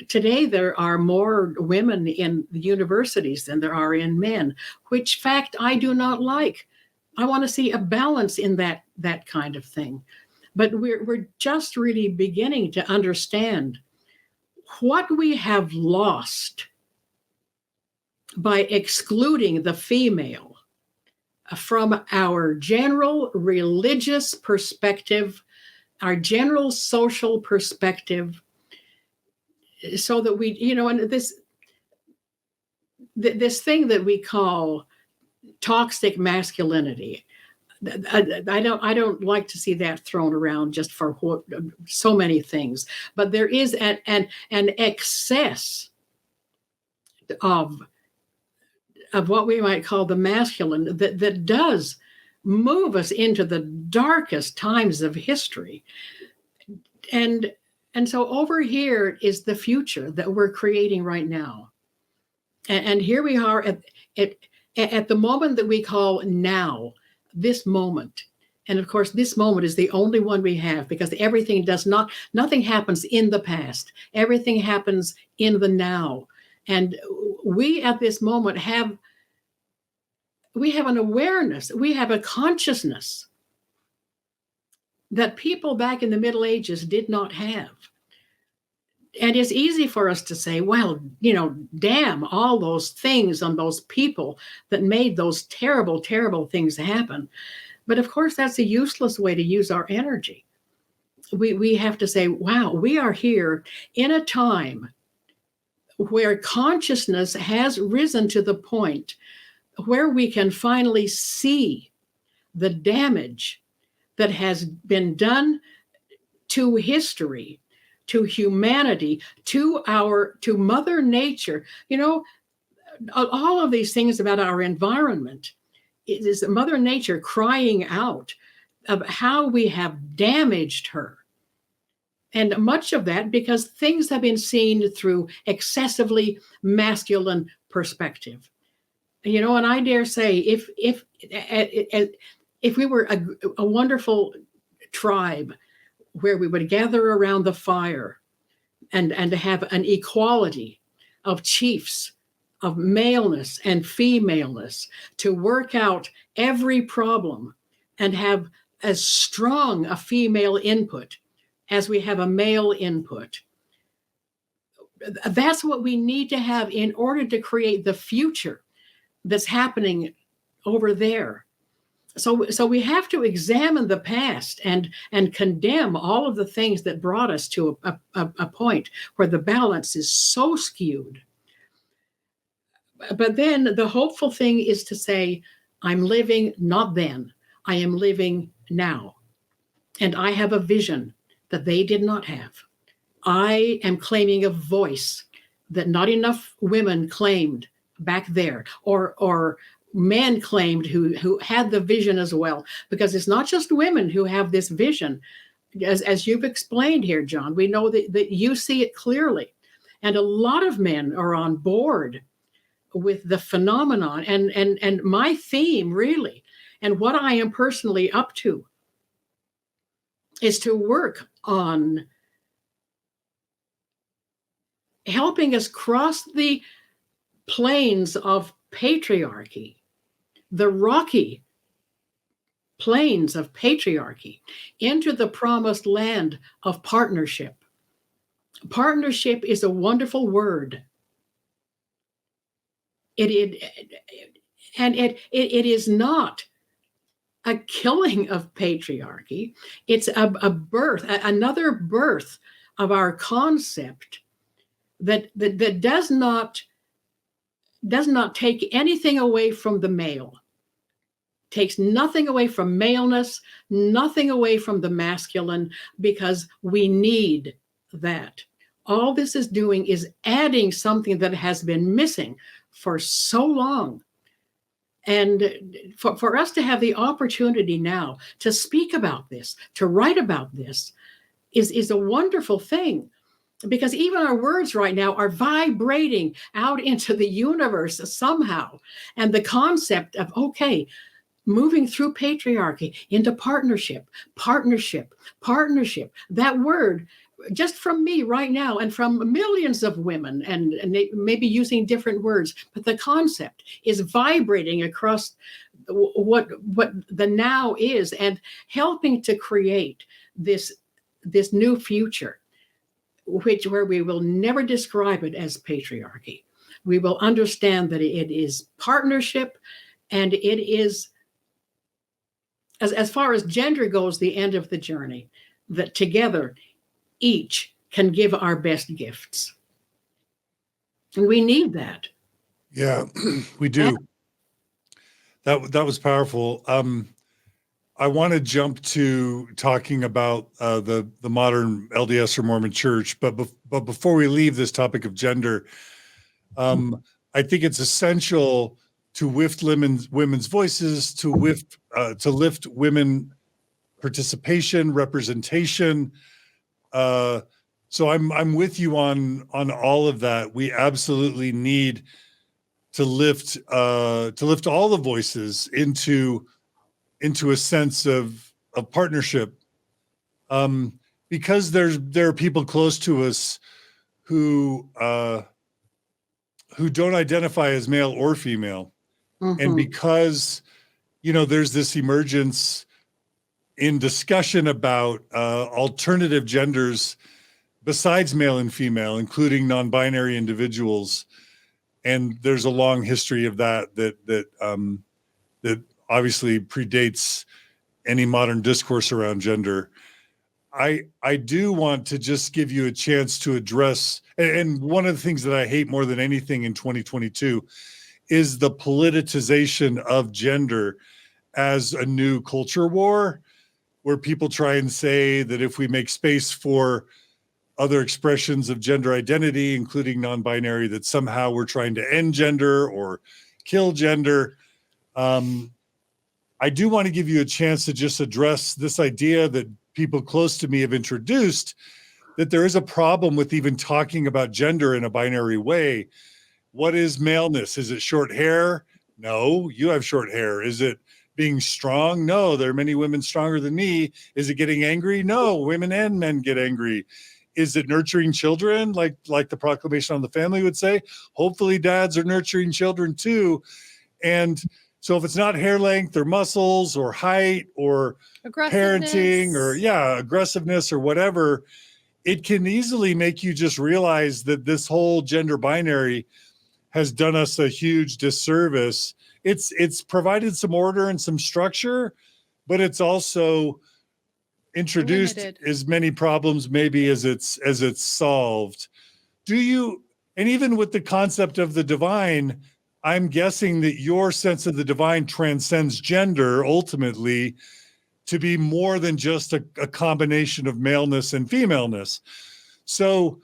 Speaker 3: today there are more women in the universities than there are in men, which fact I do not like. I want to see a balance in that kind of thing. But we're just really beginning to understand what we have lost by excluding the female from our general religious perspective, our general social perspective, so that we, and this thing that we call toxic masculinity, I don't like to see that thrown around just for so many things, but there is an excess of what we might call the masculine that does move us into the darkest times of history. And so over here is the future that we're creating right now. And here we are at the moment that we call now, this moment. And of course, this moment is the only one we have, because nothing happens in the past. Everything happens in the now. And we at this moment have we have an awareness, we have a consciousness that people back in the Middle Ages did not have. And it's easy for us to say, well, damn all those things on those people that made those terrible, terrible things happen. But of course, that's a useless way to use our energy. We have to say, wow, we are here in a time where consciousness has risen to the point where we can finally see the damage that has been done to history, to humanity, to Mother Nature. All of these things about our environment, it is Mother Nature crying out of how we have damaged her. And much of that because things have been seen through excessively masculine perspective. And I dare say, if we were a wonderful tribe where we would gather around the fire and have an equality of chiefs, of maleness and femaleness, to work out every problem and have as strong a female input as we have a male input. That's what we need to have in order to create the future that's happening over there. So we have to examine the past and condemn all of the things that brought us to a point where the balance is so skewed. But then the hopeful thing is to say, I'm living not then, I am living now. And I have a vision that they did not have. I am claiming a voice that not enough women claimed back there, or men claimed who had the vision as well, because it's not just women who have this vision. As you've explained here, John, we know that you see it clearly. And a lot of men are on board with the phenomenon. And my theme really, and what I am personally up to, is to work on helping us cross the plains of patriarchy, the rocky plains of patriarchy, into the promised land of partnership. Partnership is a wonderful word. It is not a killing of patriarchy. It's a birth, another birth of our concept that does not take anything away from the male, takes nothing away from maleness, nothing away from the masculine, because we need that. All this is doing is adding something that has been missing for so long. And for us to have the opportunity now to speak about this, to write about this, is a wonderful thing. Because even our words right now are vibrating out into the universe somehow. And the concept of, okay, moving through patriarchy into partnership, that word, just from me right now and from millions of women, and they may be using different words, but the concept is vibrating across what the now is, and helping to create this new future, where we will never describe it as patriarchy. We will understand that it is partnership, and it is, as far as gender goes, the end of the journey, that together each can give our best gifts. And we need that.
Speaker 1: Yeah, we do. That was powerful. I want to jump to talking about the modern LDS or Mormon church, but before we leave this topic of gender, I think it's essential to lift women's voices, to lift women participation, representation. So I'm with you on all of that. We absolutely need to lift all the voices into a sense of partnership, because there are people close to us who don't identify as male or female, And because, there's this emergence in discussion about alternative genders besides male and female, including non-binary individuals. And there's a long history of that obviously predates any modern discourse around gender. I do want to just give you a chance to address, and one of the things that I hate more than anything in 2022 is the politicization of gender as a new culture war, where people try and say that if we make space for other expressions of gender identity, including non-binary, that somehow we're trying to end gender or kill gender. I do want to give you a chance to just address this idea that people close to me have introduced, that there is a problem with even talking about gender in a binary way. What is maleness? Is it short hair? No, you have short hair. Is it being strong? No, there are many women stronger than me. Is it getting angry? No, women and men get angry. Is it nurturing children, like the Proclamation on the Family would say? Hopefully dads are nurturing children too. And so if it's not hair length or muscles or height or parenting or aggressiveness or whatever, it can easily make you just realize that this whole gender binary has done us a huge disservice. It's provided some order and some structure, but it's also introduced as many problems maybe as it's solved. And even with the concept of the divine, I'm guessing that your sense of the divine transcends gender ultimately to be more than just a combination of maleness and femaleness. So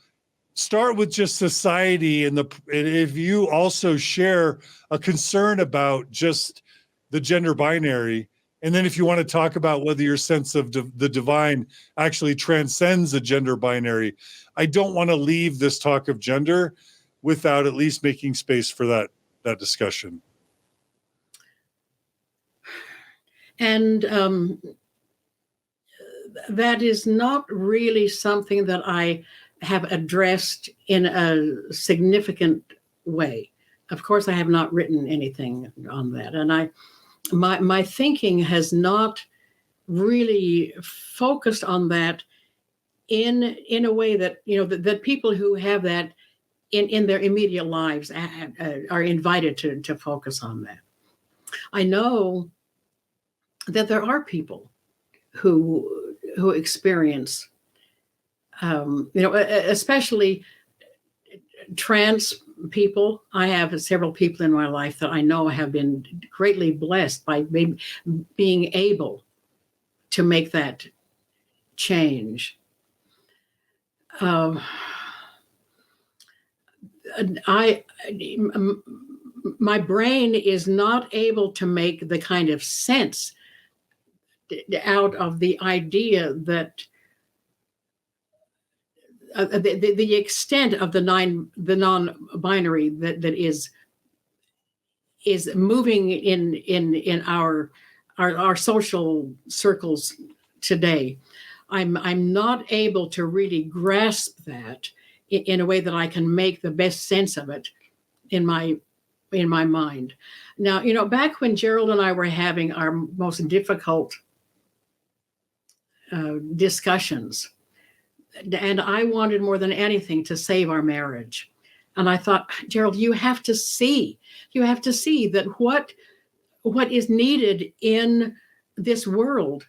Speaker 1: start with just society, and if you also share a concern about just the gender binary, and then if you want to talk about whether your sense of the divine actually transcends a gender binary. I don't want to leave this talk of gender without at least making space for that discussion.
Speaker 3: And that is not really something that I have addressed in a significant way. Of course, I have not written anything on that. And my thinking has not really focused on that in a way that, that people who have that in their immediate lives are invited to focus on that. I know that there are people who experience, especially trans people. I have several people in my life that I know have been greatly blessed by being able to make that change. My brain is not able to make the kind of sense out of the idea that the extent of the non-binary that is moving in our social circles today. I'm not able to really grasp that in a way that I can make the best sense of it in my mind. Now, back when Gerald and I were having our most difficult discussions, and I wanted more than anything to save our marriage. And I thought, Gerald, you have to see that what is needed in this world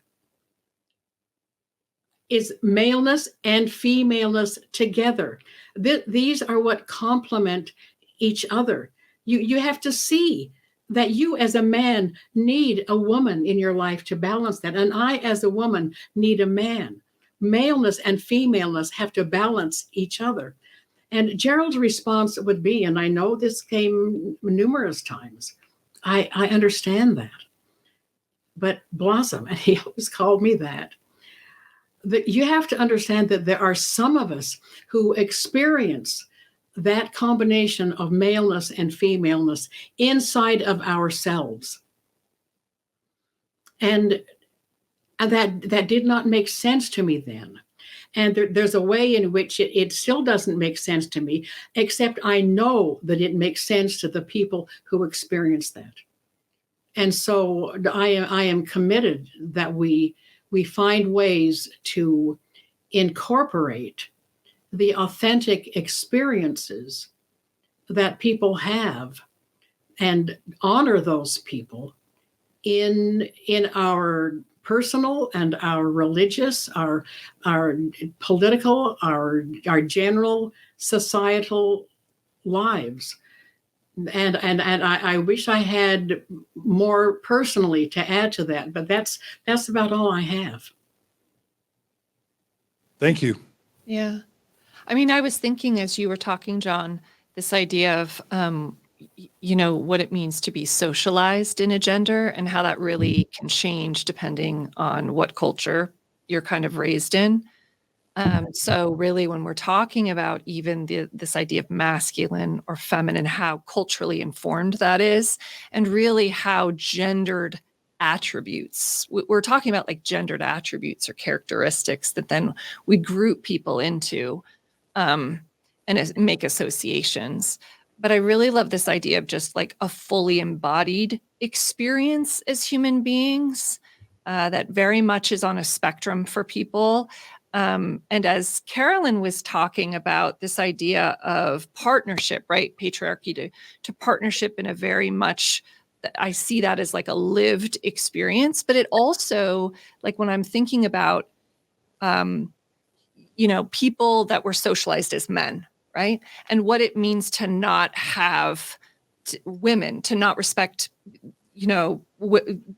Speaker 3: is maleness and femaleness together. These are what complement each other. You have to see that you as a man need a woman in your life to balance that. And I as a woman need a man. Maleness and femaleness have to balance each other. And Gerald's response would be, and I know this came numerous times, I understand that. But Blossom, and he always called me that you have to understand that there are some of us who experience that combination of maleness and femaleness inside of ourselves. And that did not make sense to me then. And there's a way in which it still doesn't make sense to me, except I know that it makes sense to the people who experience that. And so I am committed that we find ways to incorporate the authentic experiences that people have and honor those people in our personal and our religious, our political, our general societal lives. And I wish I had more personally to add to that, but that's about all I have.
Speaker 1: Thank you.
Speaker 2: Yeah. I mean, I was thinking as you were talking, John, this idea of, what it means to be socialized in a gender and how that really can change depending on what culture you're kind of raised in. So really, when we're talking about even this idea of masculine or feminine, how culturally informed that is, and really how gendered attributes, we're talking about like gendered attributes or characteristics that then we group people into and make associations. But I really love this idea of just like a fully embodied experience as human beings that very much is on a spectrum for people. And as Carolyn was talking about this idea of partnership, right? Patriarchy to partnership in a very much, I see that as like a lived experience, but it also, like when I'm thinking about, people that were socialized as men, right? And what it means to not have women, to not respect,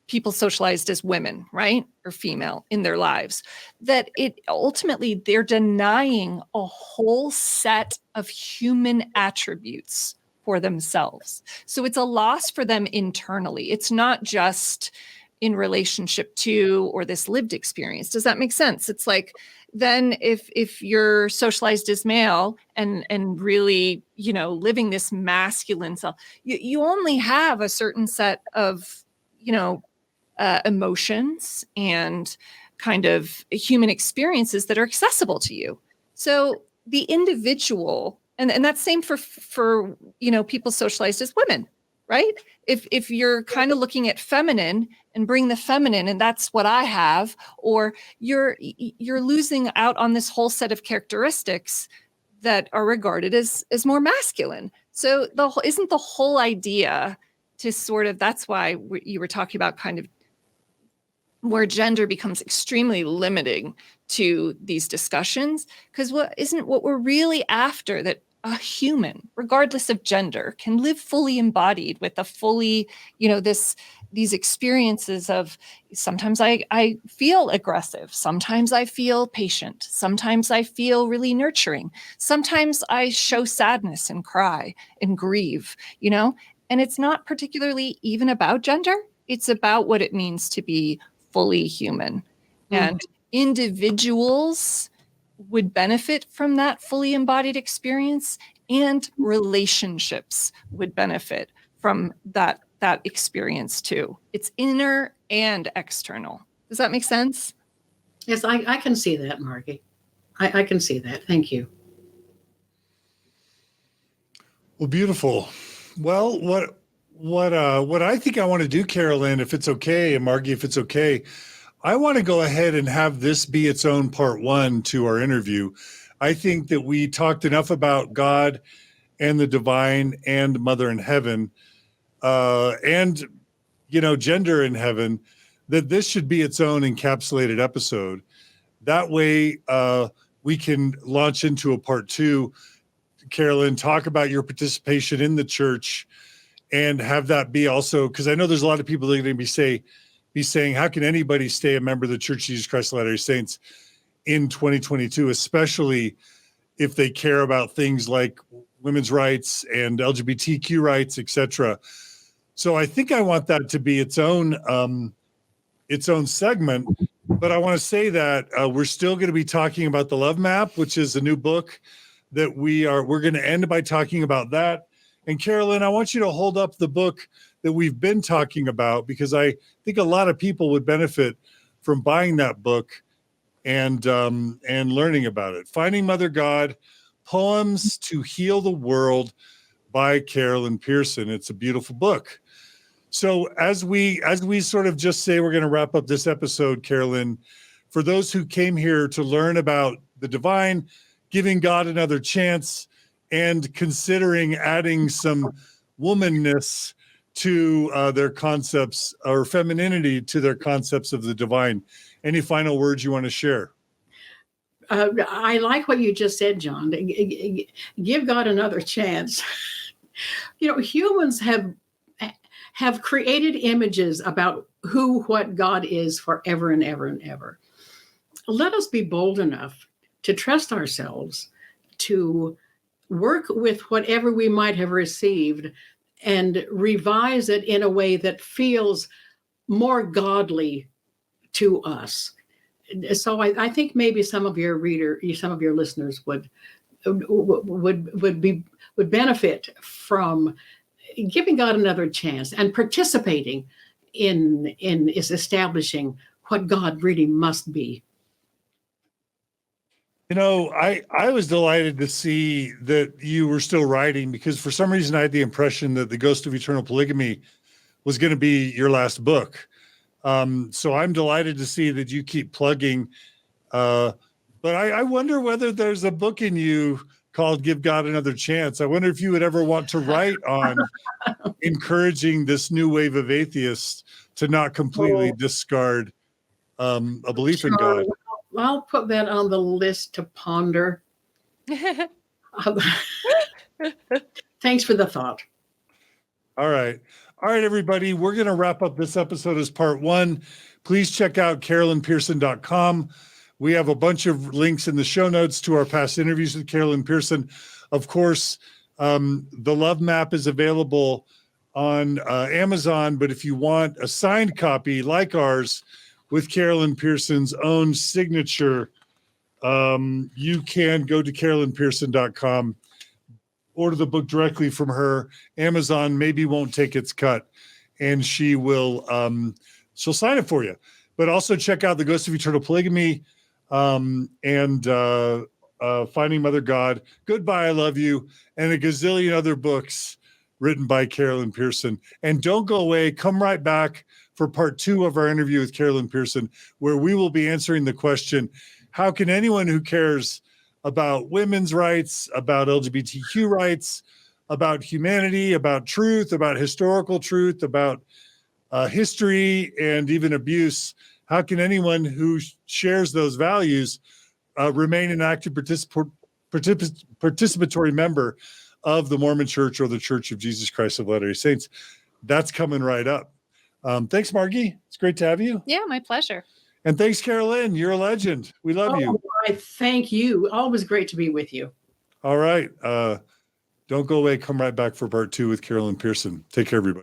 Speaker 2: people socialized as women, right? Or female in their lives, that it ultimately they're denying a whole set of human attributes for themselves. So it's a loss for them internally. It's not just in relationship to or this lived experience. Does that make sense? It's like, then if you're socialized as male and really, living this masculine self, you only have a certain set of, emotions and kind of human experiences that are accessible to you. So the individual, and that's same for people socialized as women, right? If you're kind of looking at feminine and bring the feminine and that's what I have, or you're losing out on this whole set of characteristics that are regarded as more masculine. So isn't the whole idea to sort of, that's why you were talking about kind of where gender becomes extremely limiting to these discussions, because what we're really after, that a human, regardless of gender, can live fully embodied with a fully, these experiences of sometimes I feel aggressive, sometimes I feel patient, sometimes I feel really nurturing, sometimes I show sadness and cry and grieve, and it's not particularly even about gender. It's about what it means to be fully human. And individuals would benefit from that fully embodied experience, and relationships would benefit from that experience too. It's inner and external. Does that make sense?
Speaker 3: Yes, I can see that, Margie. I can see that. Thank you.
Speaker 1: Well, beautiful. Well, what I think I want to do, Carolyn, if it's okay, and Margie, if it's okay, I want to go ahead and have this be its own part one to our interview. I think that we talked enough about God and the divine and Mother in heaven, and gender in heaven, that this should be its own encapsulated episode. That way, we can launch into a part two. Carolyn, talk about your participation in the church, and have that be also, because I know there's a lot of people that are going to be saying, how can anybody stay a member of the Church of Jesus Christ of Latter-day Saints in 2022, especially if they care about things like women's rights and LGBTQ rights, etc. So I think I want that to be its own segment. But I want to say that we're still going to be talking about the Love Map, which is a new book that we're going to end by talking about that. And Carolyn, I want you to hold up the book that we've been talking about, because I think a lot of people would benefit from buying that book and learning about it. Finding Mother God, Poems to Heal the World by Lynn Pearson. It's a beautiful book. So as we sort of just say we're going to wrap up this episode, Carolyn, for those who came here to learn about the divine, giving God another chance, and considering adding some woman-ness to their concepts, or femininity to their concepts of the divine, any final words you want to share?
Speaker 3: I like what you just said, John. Give God another chance. Humans have created images about who, what God is forever and ever and ever. Let us be bold enough to trust ourselves, to work with whatever we might have received and revise it in a way that feels more godly to us. So I think maybe some of your listeners would benefit from giving God another chance and participating in establishing what God really must be.
Speaker 1: I was delighted to see that you were still writing, because for some reason I had the impression that The Ghost of Eternal Polygamy was going to be your last book. So I'm delighted to see that you keep plugging. But I wonder whether there's a book in you called Give God Another Chance. I wonder if you would ever want to write on encouraging this new wave of atheists to not completely discard a belief in God.
Speaker 3: I'll put that on the list to ponder. Thanks for the thought.
Speaker 1: All right, everybody. We're going to wrap up this episode as part one. Please check out carolynpearson.com. We have a bunch of links in the show notes to our past interviews with Carolyn Pearson. Of course, the Love Map is available on Amazon, but if you want a signed copy like ours with Carolyn Pearson's own signature, you can go to carolynpearson.com, order the book directly from her. Amazon maybe won't take its cut, and she'll sign it for you. But also check out The Ghost of Eternal Polygamy, and Finding Mother God, Goodbye, I Love You, and a gazillion other books written by Carolyn Pearson. And don't go away. Come right back for part two of our interview with Carolyn Pearson, where we will be answering the question, how can anyone who cares about women's rights, about LGBTQ rights, about humanity, about truth, about historical truth, about history, and even abuse, how can anyone who shares those values remain an active participatory member of the Mormon Church or the Church of Jesus Christ of Latter-day Saints? That's coming right up. Thanks, Margie. It's great to have you.
Speaker 2: Yeah, my pleasure.
Speaker 1: And thanks, Carolyn. You're a legend. We love you.
Speaker 3: I thank you. Always great to be with you.
Speaker 1: All right. Don't go away. Come right back for part two with Carolyn Pearson. Take care, everybody.